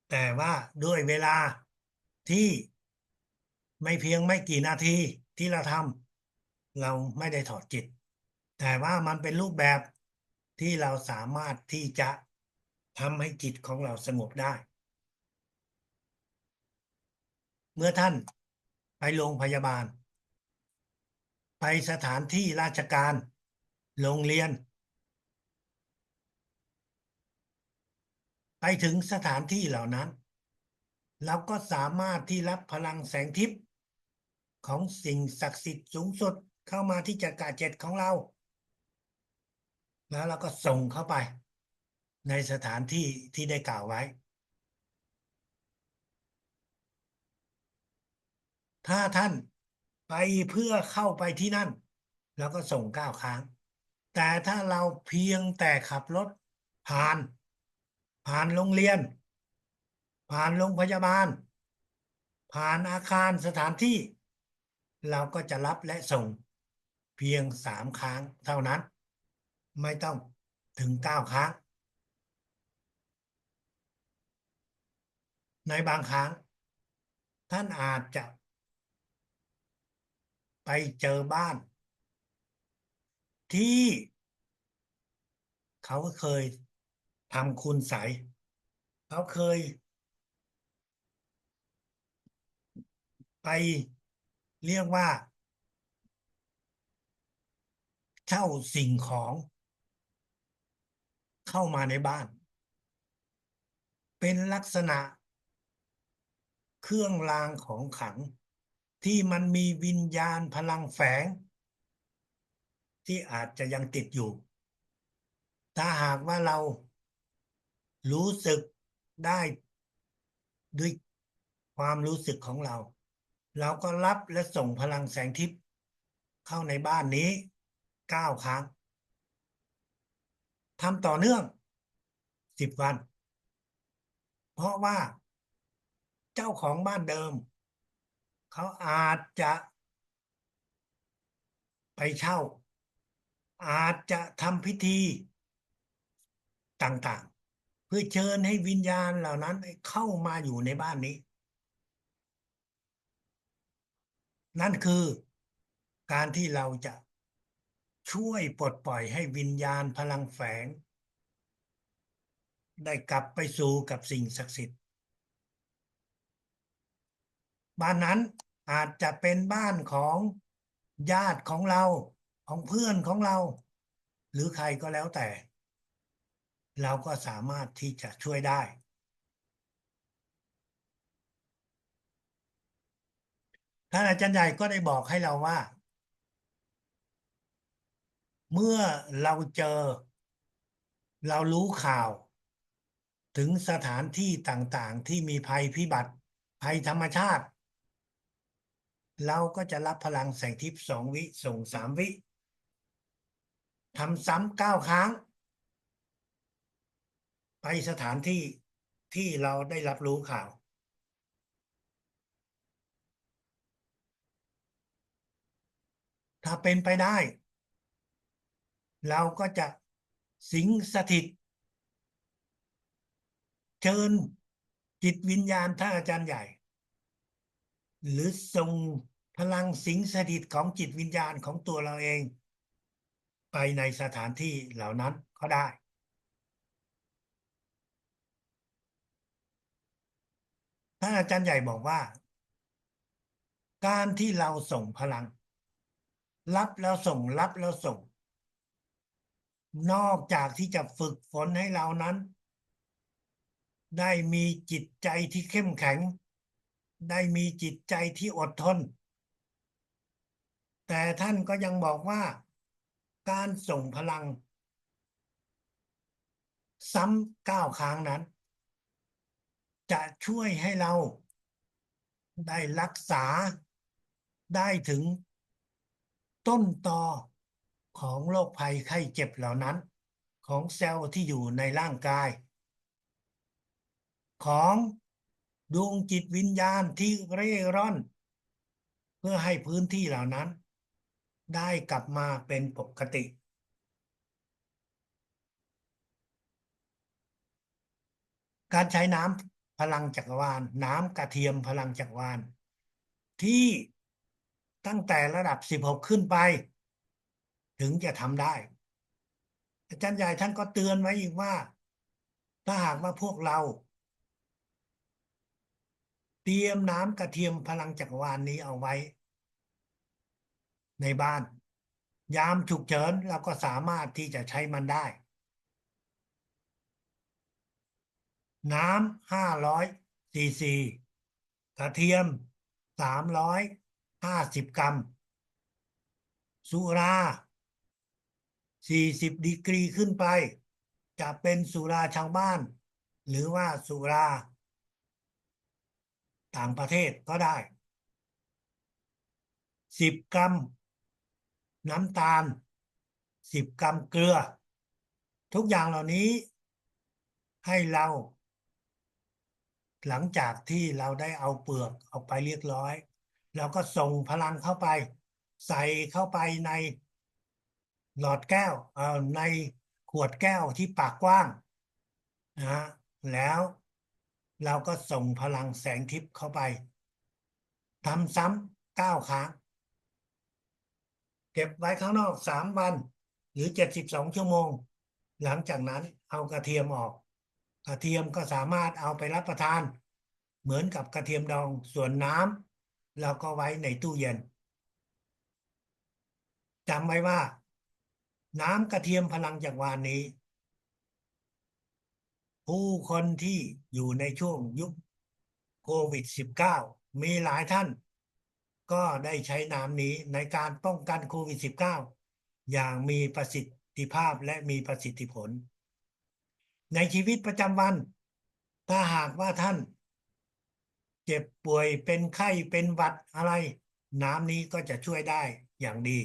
แต่ว่าด้วยเวลาที่ไม่กี่นาทีที่เราทำเราไม่ได้ถอดจิตแต่ว่ามันเป็นรูปแบบที่เราสามารถที่จะทำให้จิตของเราสงบได้เมื่อท่านไปโรงพยาบาลไปสถานที่ราชการโรงเรียนไปถึงสถานที่เหล่านั้นเราก็สามารถที่รับพลังแสงทิพย์ของสิ่งศักดิ์สิทธิ์สูงสุดเข้ามาที่จักระเจ็ดของเราแล้วเราก็ส่งเข้าไปในสถานที่ที่ได้กล่าวไว้ถ้าท่านไปเพื่อเข้าไปที่นั่นแล้วก็ส่ง9 ครั้งแต่ถ้าเราเพียงแต่ขับรถผ่านผ่านโรงเรียนผ่านโรงพยาบาลผ่านอาคารสถานที่เราก็จะรับและส่งเพียง3 ครั้งเท่านั้นไม่ต้องถึง9 ครั้งในบางครั้งท่านอาจจะไปเจอบ้านที่เขาเคยทำคุณไสยเขาเคยไปเรียกว่าเช่าสิ่งของเข้ามาในบ้านเป็นลักษณะเครื่องรางของขลังที่มันมีวิญญาณพลังแฝงที่อาจจะยังติดอยู่ถ้าหากว่าเรารู้สึกได้ด้วยความรู้สึกของเราเราก็รับและส่งพลังแสงทิพย์เข้าในบ้านนี้9 ครั้งทำต่อเนื่อง10 วันเพราะว่าเจ้าของบ้านเดิมเขาอาจจะไปเช่าอาจจะทำพิธีต่างๆเพื่อเชิญให้วิญญาณเหล่านั้นเข้ามาอยู่ในบ้านนี้นั่นคือการที่เราจะช่วยปลดปล่อยให้วิญญาณพลังแฝงได้กลับไปสู่กับสิ่งศักดิ์สิทธิ์บ้านนั้น อาจจะเป็นบ้านของญาติของเราของเพื่อนของเราหรือใครก็แล้วแต่เราก็สามารถที่จะช่วยได้ท่านอาจารย์ใหญ่ก็ได้บอกให้เราว่าเมื่อเราเจอเรารู้ข่าวถึงสถานที่ต่างๆที่มีภัยพิบัติภัยธรรมชาติเราก็จะรับพลังแสงทิพย์2 วิส่ง3 วิทำซ้ำ9 ครั้งไปสถานที่ที่เราได้รับรู้ข่าวถ้าเป็นไปได้เราก็จะสิงสถิตเชิญจิตวิญญาณท่านอาจารย์ใหญ่หรือส่งพลังสิงสถิตของจิตวิญญาณของตัวเราเองไปในสถานที่เหล่านั้นก็ได้ท่านอาจารย์ใหญ่บอกว่าการที่เราส่งพลังรับแล้วส่งรับแล้วส่งนอกจากที่จะฝึกฝนให้เรานั้นได้มีจิตใจที่เข้มแข็งได้มีจิตใจที่อดทนแต่ท่านก็ยังบอกว่าการส่งพลังซ้ำ9 ครั้งนั้นจะช่วยให้เราได้รักษาได้ถึงต้นตอของโรคภัยไข้เจ็บเหล่านั้นของเซลล์ที่อยู่ในร่างกายของดวงจิตวิญญาณที่เร่ร่อนเพื่อให้พื้นที่เหล่านั้นได้กลับมาเป็นปกติการใช้น้ำพลังจักรวาลน้ำกระเทียมพลังจักรวาลที่ตั้งแต่ระดับ16ขึ้นไปถึงจะทำได้อาจารย์ใหญ่ท่านก็เตือนไว้อีกว่าถ้าหากว่าพวกเราเตรียมน้ำกระเทียมพลังจักรวาลนี้เอาไว้ในบ้านยามฉุกเฉินเราก็สามารถที่จะใช้มันได้น้ำ500 ซีซีกระเทียม350 กรัมสุรา40 ดีกรีขึ้นไปจะเป็นสุราชาวบ้านหรือว่าสุราต่างประเทศก็ได้10 กรัมน้ำตาล10 กรัมเกลือทุกอย่างเหล่านี้ให้เราหลังจากที่เราได้เอาเปลือกออกไปเรียบร้อยเราก็ส่งพลังเข้าไปใส่เข้าไปในหลอดแก้วในขวดแก้วที่ปากกว้างนะฮะแล้วเราก็ส่งพลังแสงทิพย์เข้าไปทำซ้ำ9 ครั้งเก็บไว้ข้างนอก3 วันหรือ72 ชั่วโมงหลังจากนั้นเอากระเทียมออกกระเทียมก็สามารถเอาไปรับประทานเหมือนกับกระเทียมดองส่วนน้ำเราก็ไว้ในตู้เย็นจำไว้ว่าน้ำกระเทียมพลังจากวานนี้ผู้คนที่อยู่ในช่วงยุคโควิด 19มีหลายท่านก็ได้ใช้น้ำนี้ในการป้องกันโควิด 19อย่างมีประสิทธิภาพและมีประสิทธิผลในชีวิตประจำวันถ้าหากว่าท่านเจ็บป่วยเป็นไข้เป็นหวัดอะไรน้ำนี้ก็จะช่วยได้อย่างดี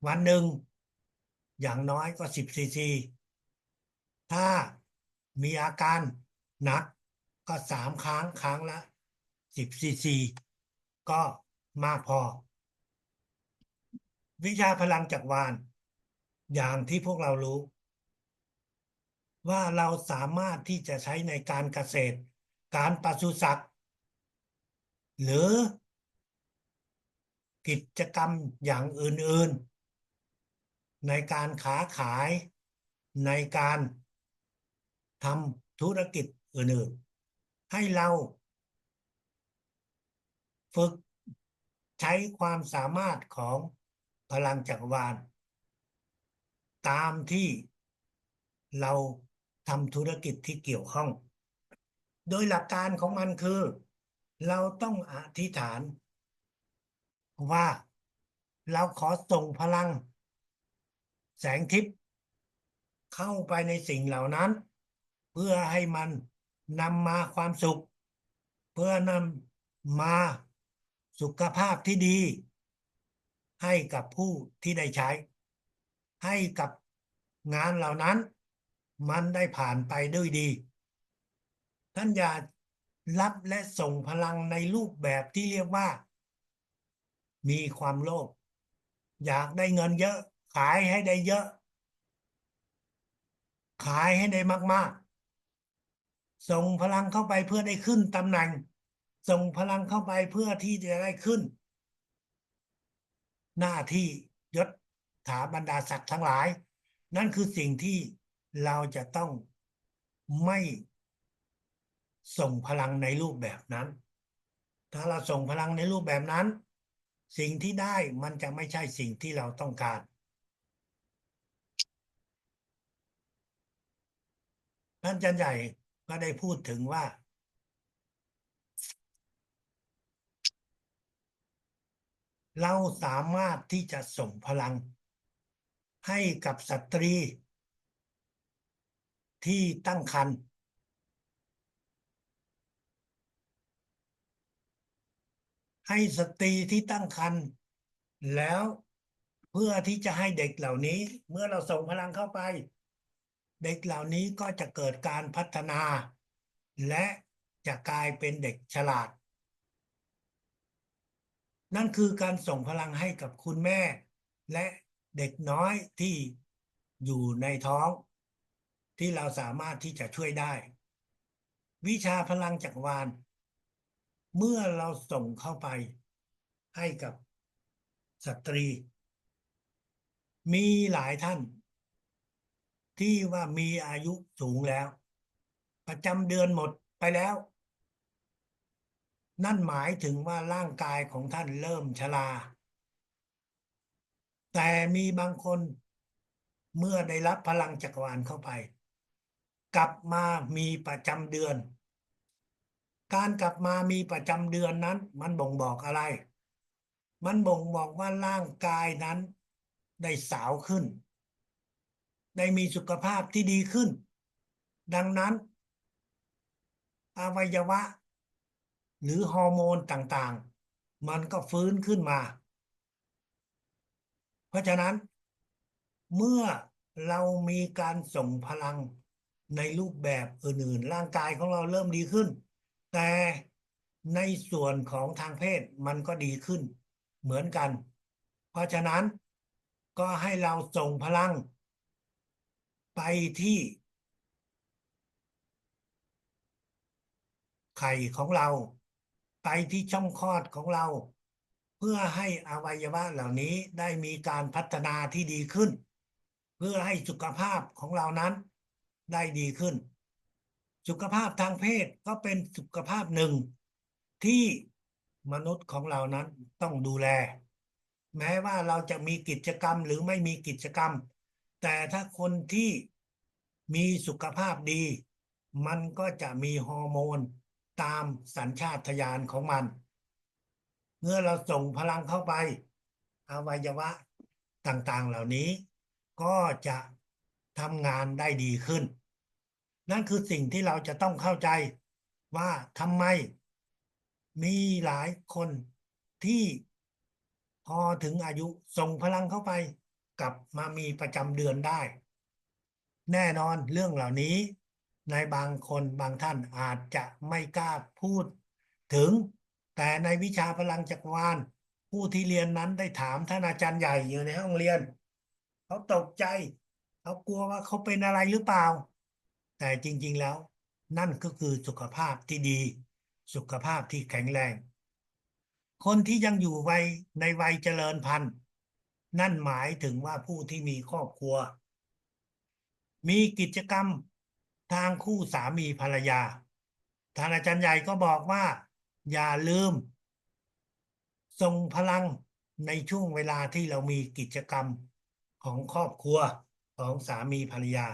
วันหนึ่งอย่างน้อยก็10 ซีซีถ้ามีอาการหนักก็3 ครั้งครั้งละ10 ซีซีก็มากพอวิชาพลังจักรวาลอย่างที่พวกเรารู้ว่าเราสามารถที่จะใช้ในการเกษตรการปศุสัตว์หรือกิจกรรมอย่างอื่นๆในการค้าขายในการทำธุรกิจอื่นๆให้เรา ฝึกใช้ความสามารถของพลังจักรวาลตามที่เราทำธุรกิจที่เกี่ยวข้องโดยหลักการของมันคือเราต้องอธิษฐานว่าเราขอส่งพลังแสงทิพย์เข้าไปในสิ่งเหล่านั้นเพื่อให้มันนำมาความสุขเพื่อนำมาสุขภาพที่ดีให้กับผู้ที่ได้ใช้ให้กับงานเหล่านั้นมันได้ผ่านไปด้วยดีท่านอย่ารับและส่งพลังในรูปแบบที่เรียกว่ามีความโลภอยากได้เงินเยอะขายให้ได้เยอะขายให้ได้มากๆส่งพลังเข้าไปเพื่อได้ขึ้นตำแหน่งส่งพลังเข้าไปเพื่อที่จะได้ขึ้นหน้าที่ยศถาบรรดาศักดิ์ทั้งหลายนั่นคือสิ่งที่เราจะต้องไม่ส่งพลังในรูปแบบนั้นถ้าเราส่งพลังในรูปแบบนั้นสิ่งที่ได้มันจะไม่ใช่สิ่งที่เราต้องการท่านอาจารย์ใหญ่ก็ได้พูดถึงว่าเราสามารถที่จะส่งพลังให้กับสตรีที่ตั้งครรภ์ให้สตรีที่ตั้งครรภ์แล้วเพื่อที่จะให้เด็กเหล่านี้เมื่อเราส่งพลังเข้าไปเด็กเหล่านี้ก็จะเกิดการพัฒนาและจะกลายเป็นเด็กฉลาดนั่นคือการส่งพลังให้กับคุณแม่และเด็กน้อยที่อยู่ในท้องที่เราสามารถที่จะช่วยได้วิชาพลังจักรวาลเมื่อเราส่งเข้าไปให้กับสตรีมีหลายท่านที่ว่ามีอายุสูงแล้วประจำเดือนหมดไปแล้วนั่นหมายถึงว่าร่างกายของท่านเริ่มชราแต่มีบางคนเมื่อได้รับพลังจักรวาลเข้าไปกลับมามีประจำเดือนการกลับมามีประจำเดือนนั้นมันบ่งบอกอะไรมันบ่งบอกว่าร่างกายนั้นได้สาวขึ้นได้มีสุขภาพที่ดีขึ้นดังนั้นอวัยวะหรือฮอร์โมนต่างๆมันก็ฟื้นขึ้นมาเพราะฉะนั้นเมื่อเรามีการส่งพลังในรูปแบบอื่นๆร่างกายของเราเริ่มดีขึ้นแต่ในส่วนของทางเพศมันก็ดีขึ้นเหมือนกันเพราะฉะนั้นก็ให้เราส่งพลังไปที่ไข่ของเราไปที่ช่องคลอดของเราเพื่อให้อวัยวะเหล่านี้ได้มีการพัฒนาที่ดีขึ้นเพื่อให้สุขภาพของเรานั้นได้ดีขึ้นสุขภาพทางเพศก็เป็นสุขภาพหนึ่งที่มนุษย์ของเรานั้นต้องดูแลแม้ว่าเราจะมีกิจกรรมหรือไม่มีกิจกรรมแต่ถ้าคนที่มีสุขภาพดีมันก็จะมีฮอร์โมนตามสัญชาตญาณของมันเมื่อเราส่งพลังเข้าไปอวัยวะต่างๆเหล่านี้ก็จะทำงานได้ดีขึ้นนั่นคือสิ่งที่เราจะต้องเข้าใจว่าทำไมมีหลายคนที่พอถึงอายุส่งพลังเข้าไปกลับมามีประจำเดือนได้แน่นอนเรื่องเหล่านี้ในบางคนบางท่านอาจจะไม่กล้าพูดถึงแต่ในวิชาพลังจักรวาลผู้ที่เรียนนั้นได้ถามท่านอาจารย์ใหญ่อยู่ในห้องเรียนเขาตกใจเขากลัวว่าเขาเป็นอะไรหรือเปล่าแต่จริงๆแล้วนั่นก็คือสุขภาพที่ดีสุขภาพที่แข็งแรงคนที่ยังอยู่ในวัยเจริญพันธุ์นั่นหมายถึงว่าผู้ที่มีครอบครัวมีกิจกรรมทางคู่สามีภรรยาท่านอาจารย์ใหญ่ก็บอกว่าอย่าลืม ส่งพลังในช่วงเวลาที่เรามีกิจกรรมของครอบครัวของสามีภรรยา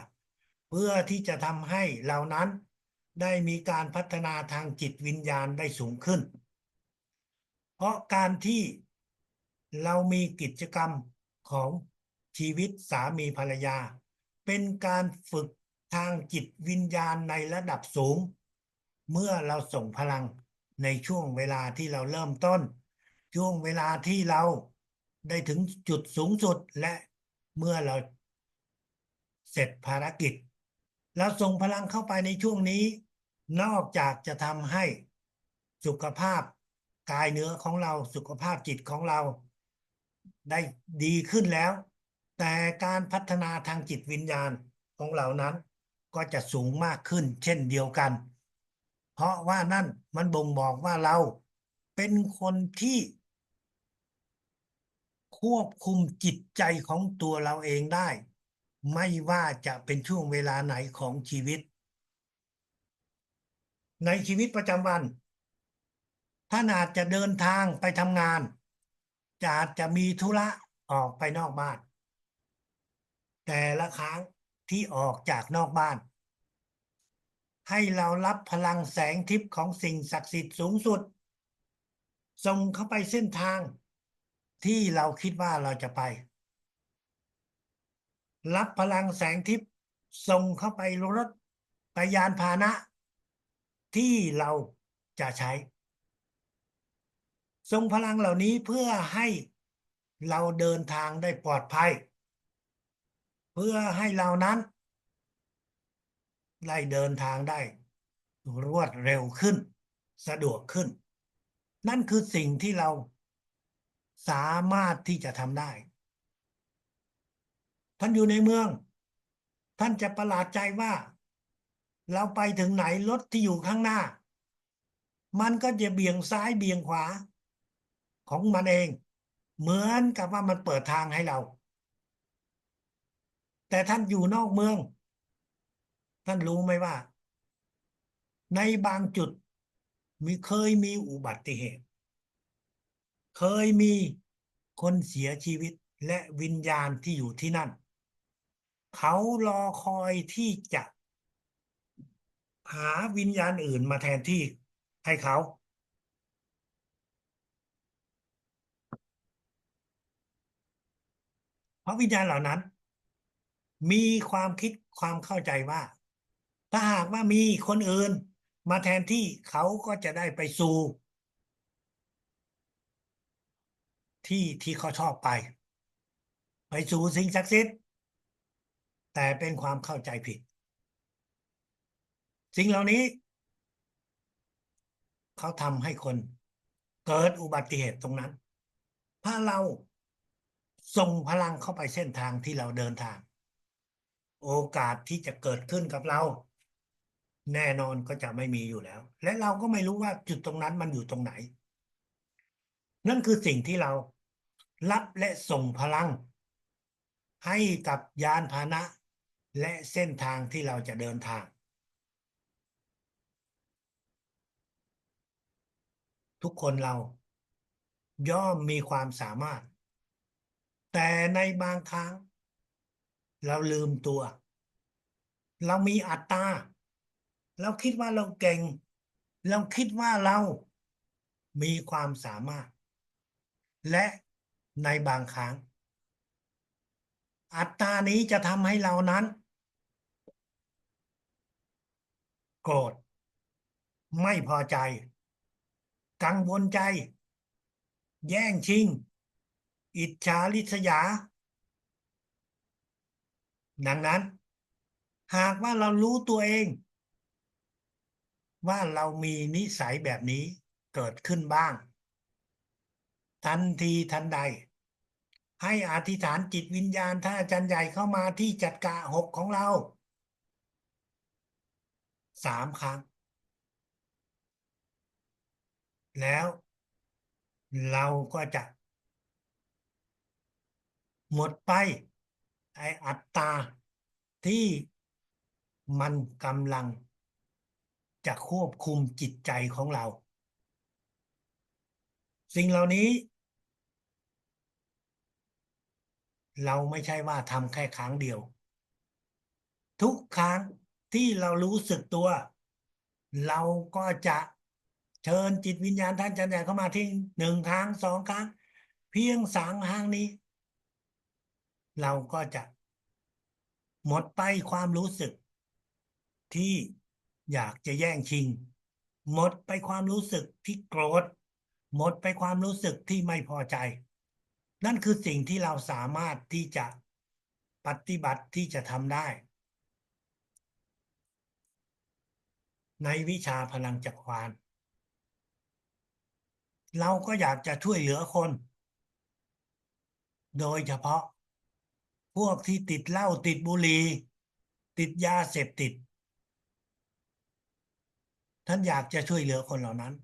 เพื่อที่จะทำให้เรานั้นได้มีการพัฒนาทางจิตวิญญาณได้สูงขึ้นเพราะการที่เรามีกิจกรรมของชีวิตสามีภรรยาเป็นการฝึกทางจิตวิญญาณในระดับสูงเมื่อเราส่งพลังในช่วงเวลาที่เราเริ่มต้นช่วงเวลาที่เราได้ถึงจุดสูงสุดและเมื่อเราเสร็จภารกิจเราส่งพลังเข้าไปในช่วงนี้นอกจากจะทำให้สุขภาพกายเนื้อของเราสุขภาพจิตของเราได้ดีขึ้นแล้วแต่การพัฒนาทางจิตวิญญาณของเรานั้นก็จะสูงมากขึ้นเช่นเดียวกันเพราะว่านั่นมันบ่งบอกว่าเราเป็นคนที่ควบคุมจิตใจของตัวเราเองได้ไม่ว่าจะเป็นช่วงเวลาไหนของชีวิตในชีวิตประจำวันท่านอาจจะเดินทางไปทำงานจะมีธุระออกไปนอกบ้านแต่ละครั้งที่ออกจากนอกบ้านให้เรารับพลังแสงทิพย์ของสิ่งศักดิ์สิทธิ์สูงสุดส่งเข้าไปเส้นทางที่เราคิดว่าเราจะไปรับพลังแสงทิพย์ส่งเข้าไปรถไปยานพาหนะที่เราจะใช้ส่งพลังเหล่านี้เพื่อให้เราเดินทางได้ปลอดภัยเพื่อให้เรานั้นได้เดินทางได้รวดเร็วขึ้นสะดวกขึ้นนั่นคือสิ่งที่เราสามารถที่จะทำได้ท่านอยู่ในเมืองท่านจะประหลาดใจว่าเราไปถึงไหนรถที่อยู่ข้างหน้ามันก็จะเบี่ยงซ้ายเบี่ยงขวาของมันเองเหมือนกับว่ามันเปิดทางให้เราแต่ท่านอยู่นอกเมืองท่านรู้ไหมว่าในบางจุดเคยมีอุบัติเหตุเคยมีคนเสียชีวิตและวิญญาณที่อยู่ที่นั่นเขารอคอยที่จะหาวิญญาณอื่นมาแทนที่ให้เขาเพราะวิญญาณเหล่านั้นมีความคิดความเข้าใจว่าถ้าหากว่ามีคนอื่นมาแทนที่เขาก็จะได้ไปสู่ที่ที่เขาชอบไปสู่สิ่งศักดิ์สิทธิ์แต่เป็นความเข้าใจผิดสิ่งเหล่านี้เขาทำให้คนเกิดอุบัติเหตุตรงนั้นถ้าเราส่งพลังเข้าไปเส้นทางที่เราเดินทางโอกาสที่จะเกิดขึ้นกับเราแน่นอนก็จะไม่มีอยู่แล้วและเราก็ไม่รู้ว่าจุดตรงนั้นมันอยู่ตรงไหนนั่นคือสิ่งที่เรารับและส่งพลังให้กับยานพาหนะและเส้นทางที่เราจะเดินทางทุกคนเราย่อมมีความสามารถแต่ในบางครั้งเราลืมตัวเรามีอัตตาเราคิดว่าเราเก่งเราคิดว่าเรามีความสามารถและในบางครั้งอัตตานี้จะทำให้เรานั้นโกรธไม่พอใจกังวลใจแย่งชิงอิจฉาริษยาดังนั้นหากว่าเรารู้ตัวเองว่าเรามีนิสัยแบบนี้เกิดขึ้นบ้างทันทีทันใดให้อธิษฐานจิตวิญญาณท่านอาจารย์ใหญ่เข้ามาที่จักระหกของเรา3 ครั้งแล้วเราก็จะหมดไปไออัตตาที่มันกำลังจะควบคุมจิตใจของเราสิ่งเหล่านี้ เราไม่ใช่ว่าทำแค่ครั้งเดียว ทุกครั้งที่เรารู้สึกตัว เราก็จะเชิญจิตวิญญาณท่านอาจารย์ใหญ่เข้ามาที่1 ครั้ง 2 ครั้ง เพียง3 ครั้งนี้ เราก็จะหมดไปความรู้สึกที่อยากจะแย่งชิง หมดไปความรู้สึกที่โกรธ หมดไปความรู้สึกที่ไม่พอใจ นั่นคือสิ่งที่เราสามารถที่จะปฏิบัติที่จะทำได้ ในวิชาพลังจักรวาล เราก็อยากจะช่วยเหลือคน โดยเฉพาะพวกที่ติดเหล้าติดบุหรี่ติดยาเสพติด ท่านอยากจะช่วยเหลือคนเหล่านั้น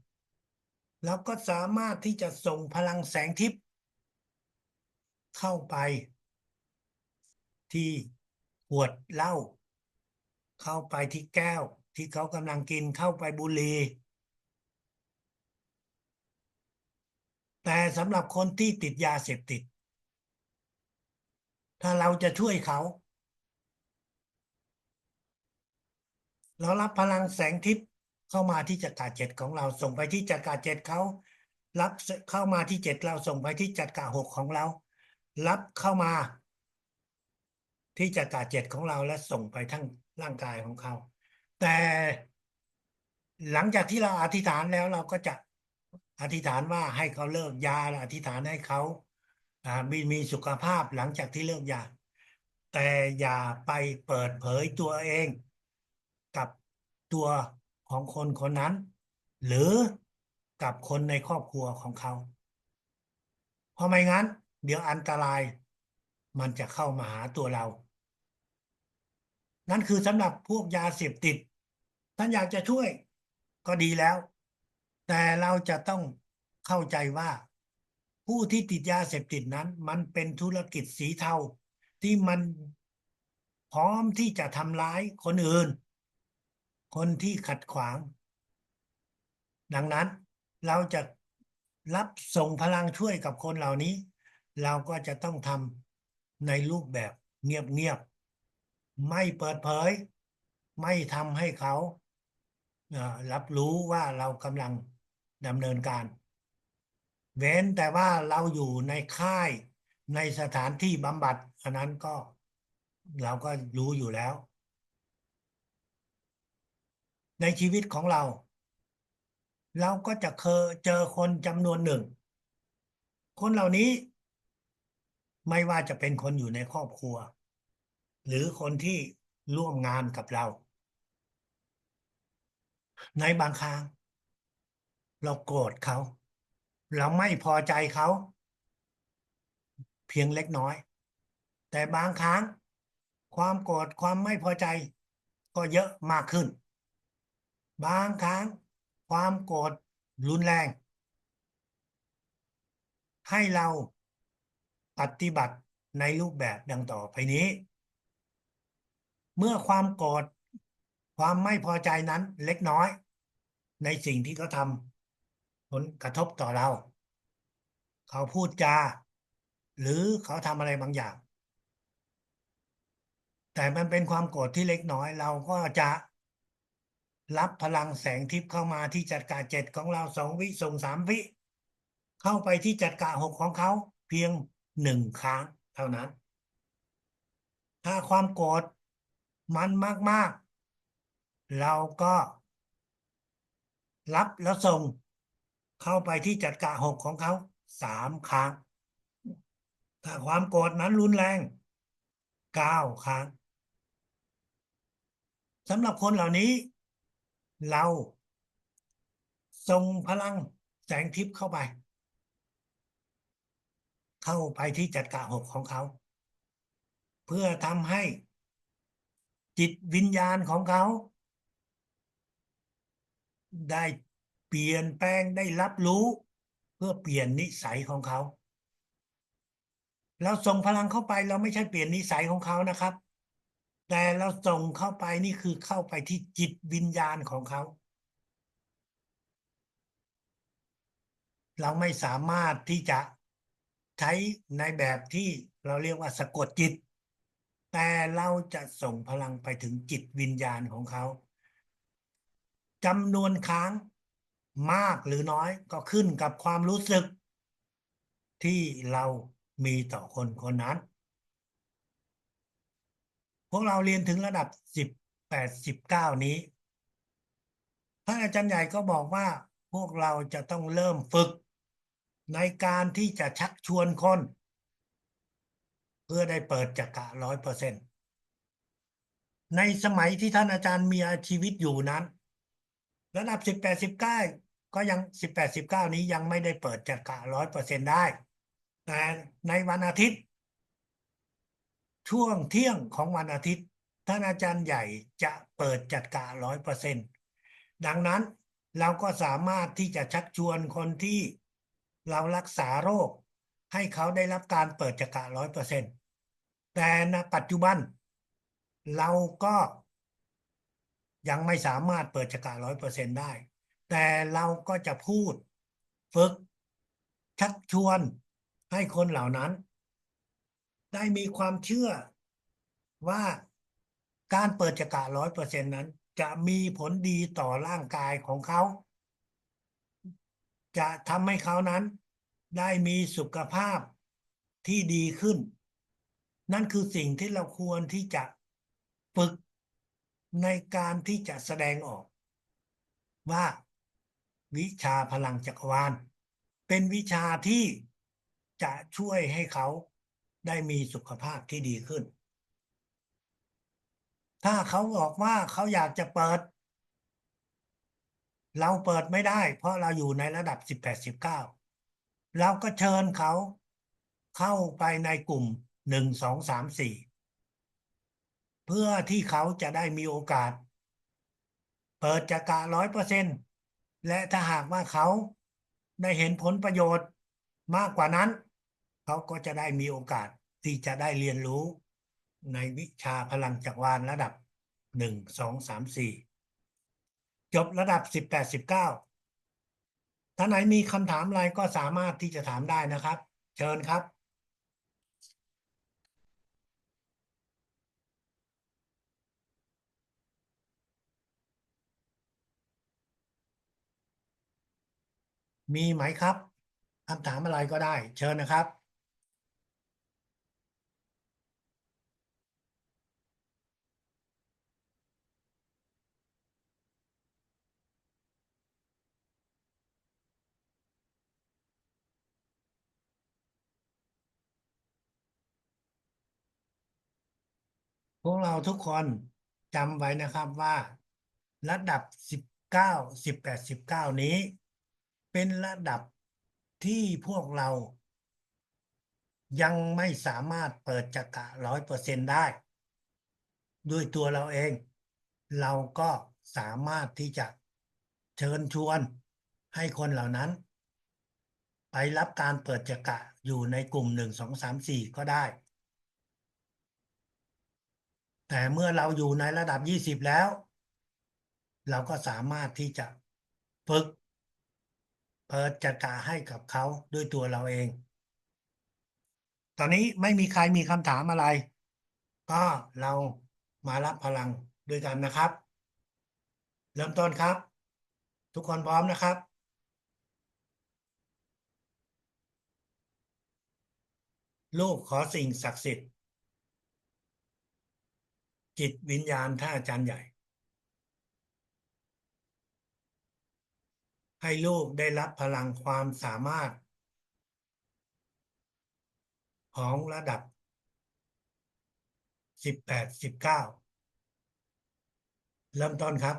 แล้วก็สามารถที่จะส่งพลังแสงทิพย์เข้าไปที่ขวดเหล้าเข้าไปที่แก้วที่เขากำลังกินเข้าไปบุหรี่แต่สำหรับคนที่ติดยาเสพติด ถ้าเราจะช่วยเขา เรารับพลังแสงทิพย์เข้ามาที่จักราเจ็ดของเราส่งไปที่จักราเจ็ดเขารับเข้ามาที่7เราส่งไปที่จักรา6ของเรา รับเข้ามาที่จักราเจ็ดของเราและส่งไปทั้งร่างกายของเขา แต่หลังจากที่เราอธิษฐานแล้วเราก็จะอธิษฐานว่าให้เขาเลิกยาและอธิษฐานให้เขามีสุขภาพหลังจากที่เลิกยา แต่อย่าไปเปิดเผยตัวเองกับตัวของคนคนนั้น หรือกับคนในครอบครัวของเขา เพราะไม่งั้นเดี๋ยวอันตรายมันจะเข้ามาหาตัวเรา นั่นคือสำหรับพวกยาเสพติดท่านอยากจะช่วยก็ดีแล้ว แต่เราจะต้องเข้าใจว่าผู้ที่ติดยาเสพติดนั้นมันเป็นธุรกิจสีเทาที่มันพร้อมที่จะทำร้ายคนอื่น คนที่ขัดขวาง ดังนั้นเราจะรับส่งพลังช่วยกับคนเหล่านี้ เราก็จะต้องทำในรูปแบบเงียบๆไม่เปิดเผย ไม่ทำให้เขารับรู้ว่าเรากำลังดำเนินการ เว้นแต่ว่าเราอยู่ในค่ายในสถานที่บำบัดอันนั้นก็เราก็รู้อยู่แล้ว ในชีวิตของเรา เราก็จะเคยเจอคนจำนวนหนึ่ง คนเหล่านี้ไม่ว่าจะเป็นคนอยู่ในครอบครัว หรือคนที่ร่วมงานกับเรา ในบางครั้งเราโกรธเขา เราไม่พอใจเขาเพียงเล็กน้อย แต่บางครั้งความโกรธความไม่พอใจก็เยอะมากขึ้น บางครั้งความโกรธรุนแรงให้เราปฏิบัติในรูปแบบดังต่อไปนี้ เมื่อความโกรธความไม่พอใจนั้นเล็กน้อยในสิ่งที่เขาทำผลกระทบต่อเรา เขาพูดจาหรือเขาทำอะไรบางอย่าง แต่มันเป็นความโกรธที่เล็กน้อยเราก็จะรับพลังแสงทิพย์เข้ามาที่จักระ7ของเรา2 วิส่ง3 วิเข้าไปที่จักระ6ของเขาเพียง1 ครั้งเท่านั้น ถ้าความโกรธมันมากๆเราก็รับแล้วส่งเข้าไปที่จักระ6ของเขา3 ครั้ง ถ้าความโกรธนั้นรุนแรง9 ครั้งสำหรับคนเหล่านี้ เราส่งพลังแสงทิพย์เข้าไปที่จักระ6ของเขา เพื่อทำให้จิตวิญญาณของเขา ได้เปลี่ยนแปลงได้รับรู้เพื่อเปลี่ยนนิสัยของเขา เราส่งพลังเข้าไปเราไม่ใช่เปลี่ยนนิสัยของเขานะครับ แต่เราส่งเข้าไปนี่คือเข้าไปที่จิตวิญญาณของเขา เราไม่สามารถที่จะ ใช้ในแบบที่เราเรียกว่าสะกดจิตแต่เราจะส่งพลังไปถึงจิตวิญญาณของเขาจำนวนครั้งมากหรือน้อยก็ขึ้นกับความรู้สึกที่เรามีต่อคนคนนั้นพวกเราเรียนถึงระดับ18 19นี้ท่านอาจารย์ใหญ่ก็บอกว่าพวกเราจะต้องเริ่มฝึกในการที่จะชักชวนคนเพื่อได้เปิดจักระ100%ในสมัยที่ท่านอาจารย์มีชีวิตอยู่นั้นระดับ18 19ก็ยัง18 19นี้ยังไม่ได้เปิดจักระ100%ได้แต่ในวันอาทิตย์ช่วงเที่ยงของวันอาทิตย์ท่านอาจารย์ใหญ่จะเปิดจักระ100%ดังนั้นเราก็สามารถที่จะชักชวนคนที่เรารักษาโรคให้เขาได้รับการเปิดจักระร้อยเปอร์เซ็นต์แต่ณปัจจุบันเราก็ยังไม่สามารถเปิดจักระร้อยเปอร์เซ็นต์ได้แต่เราก็จะพูดฝึกชักชวนให้คนเหล่านั้นได้มีความเชื่อว่าการเปิดจักระร้อยเปอร์เซ็นต์นั้นจะมีผลดีต่อร่างกายของเขาจะทำให้เขานั้นได้มีสุขภาพที่ดีขึ้นนั่นคือสิ่งที่เราควรที่จะฝึกในการที่จะแสดงออกว่าวิชาพลังจักรวาลเป็นวิชาที่จะช่วยให้เขาได้มีสุขภาพที่ดีขึ้นถ้าเขาบอกว่าเขาอยากจะเปิดเราเปิดไม่ได้เพราะเราอยู่ในระดับ18 19เราก็เชิญเขาเข้าไปในกลุ่ม1 2 3 4เพื่อที่เขาจะได้มีโอกาสเปิดจักระร้อยเปอร์เซ็นต์และถ้าหากว่าเขาได้เห็นผลประโยชน์มากกว่านั้นเขาก็จะได้มีโอกาสที่จะได้เรียนรู้ในวิชาพลังจักรวาลระดับ1 2 3 4จบระดับ18 19ถ้าไหนมีคำถามอะไรก็สามารถที่จะถามได้นะครับเชิญครับมีไหมครับคำถามอะไรก็ได้เชิญนะครับ พวกเราทุกคนจำไว้นะครับว่าระดับ1918 19นี้เป็นระดับที่พวกเรายังไม่สามารถเปิดจักระร้อยเปอร์เซ็นต์ได้ด้วยตัวเราเองเราก็สามารถที่จะเชิญชวนให้คนเหล่านั้นไปรับการเปิดจักระอยู่ในกลุ่ม1 2 3 4ก็ได้แต่เมื่อเราอยู่ในระดับ20แล้วเราก็สามารถที่จะฝึก เปิดจักระให้กับเขาด้วยตัวเราเอง ตอนนี้ไม่มีใครมีคำถามอะไร ก็เรามารับพลังด้วยกันนะครับ เริ่มต้นครับ ทุกคนพร้อมนะครับ ลูกขอสิ่งศักดิ์สิทธิ์จิตวิญญาณท่านอาจารย์ใหญ่ ให้ลูกได้รับพลังความสามารถของระดับ18 19เริ่มต้นครับ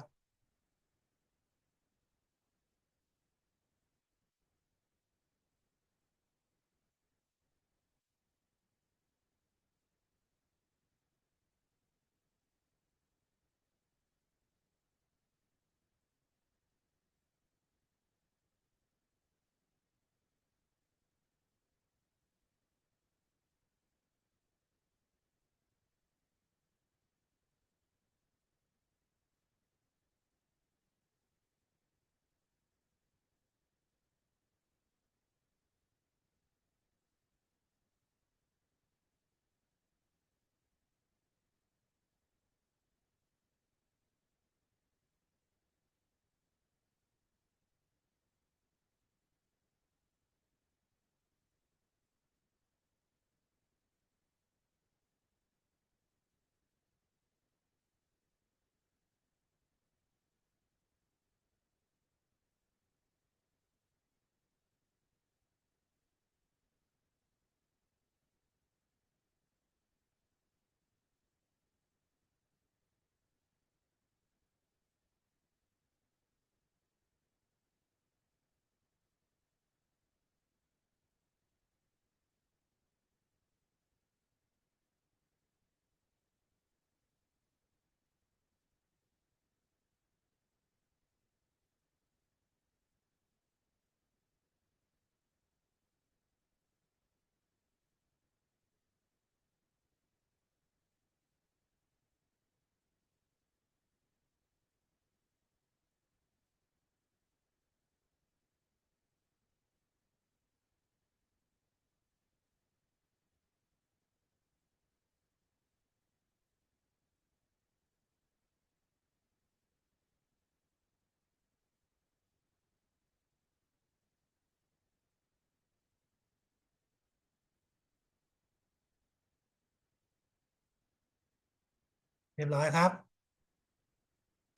เรียบร้อยครับ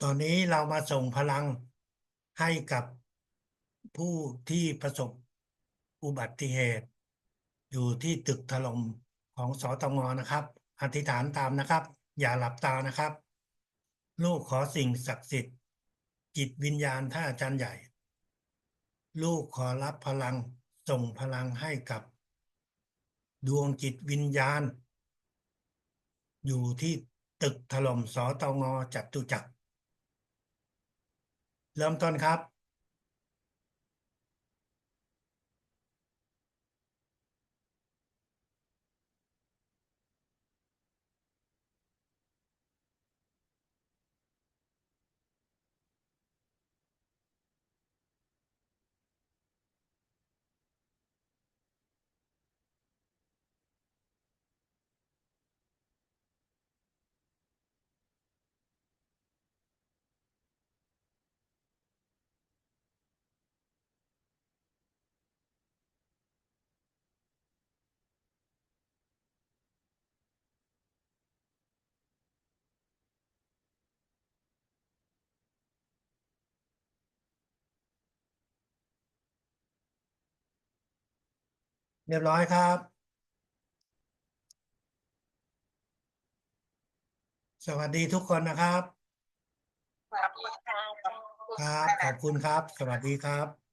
ตอนนี้เรามาส่งพลังให้กับผู้ที่ประสบอุบัติเหตุอยู่ที่ตึกถล่มของสตงนะครับ อธิษฐานตามนะครับ อย่าหลับตานะครับ ลูกขอสิ่งศักดิ์สิทธิ์จิตวิญญาณท่านอาจารย์ใหญ่ ลูกขอรับพลังส่งพลังให้กับดวงจิตวิญญาณ อยู่ที่ตึกถล่มสตงจตุจักรเริ่มต้นครับเรียบร้อยครับสวัสดีทุกคนนะครับขอบคุณค่ะอาจารย์ครับขอบคุณครับสวัสดีครับ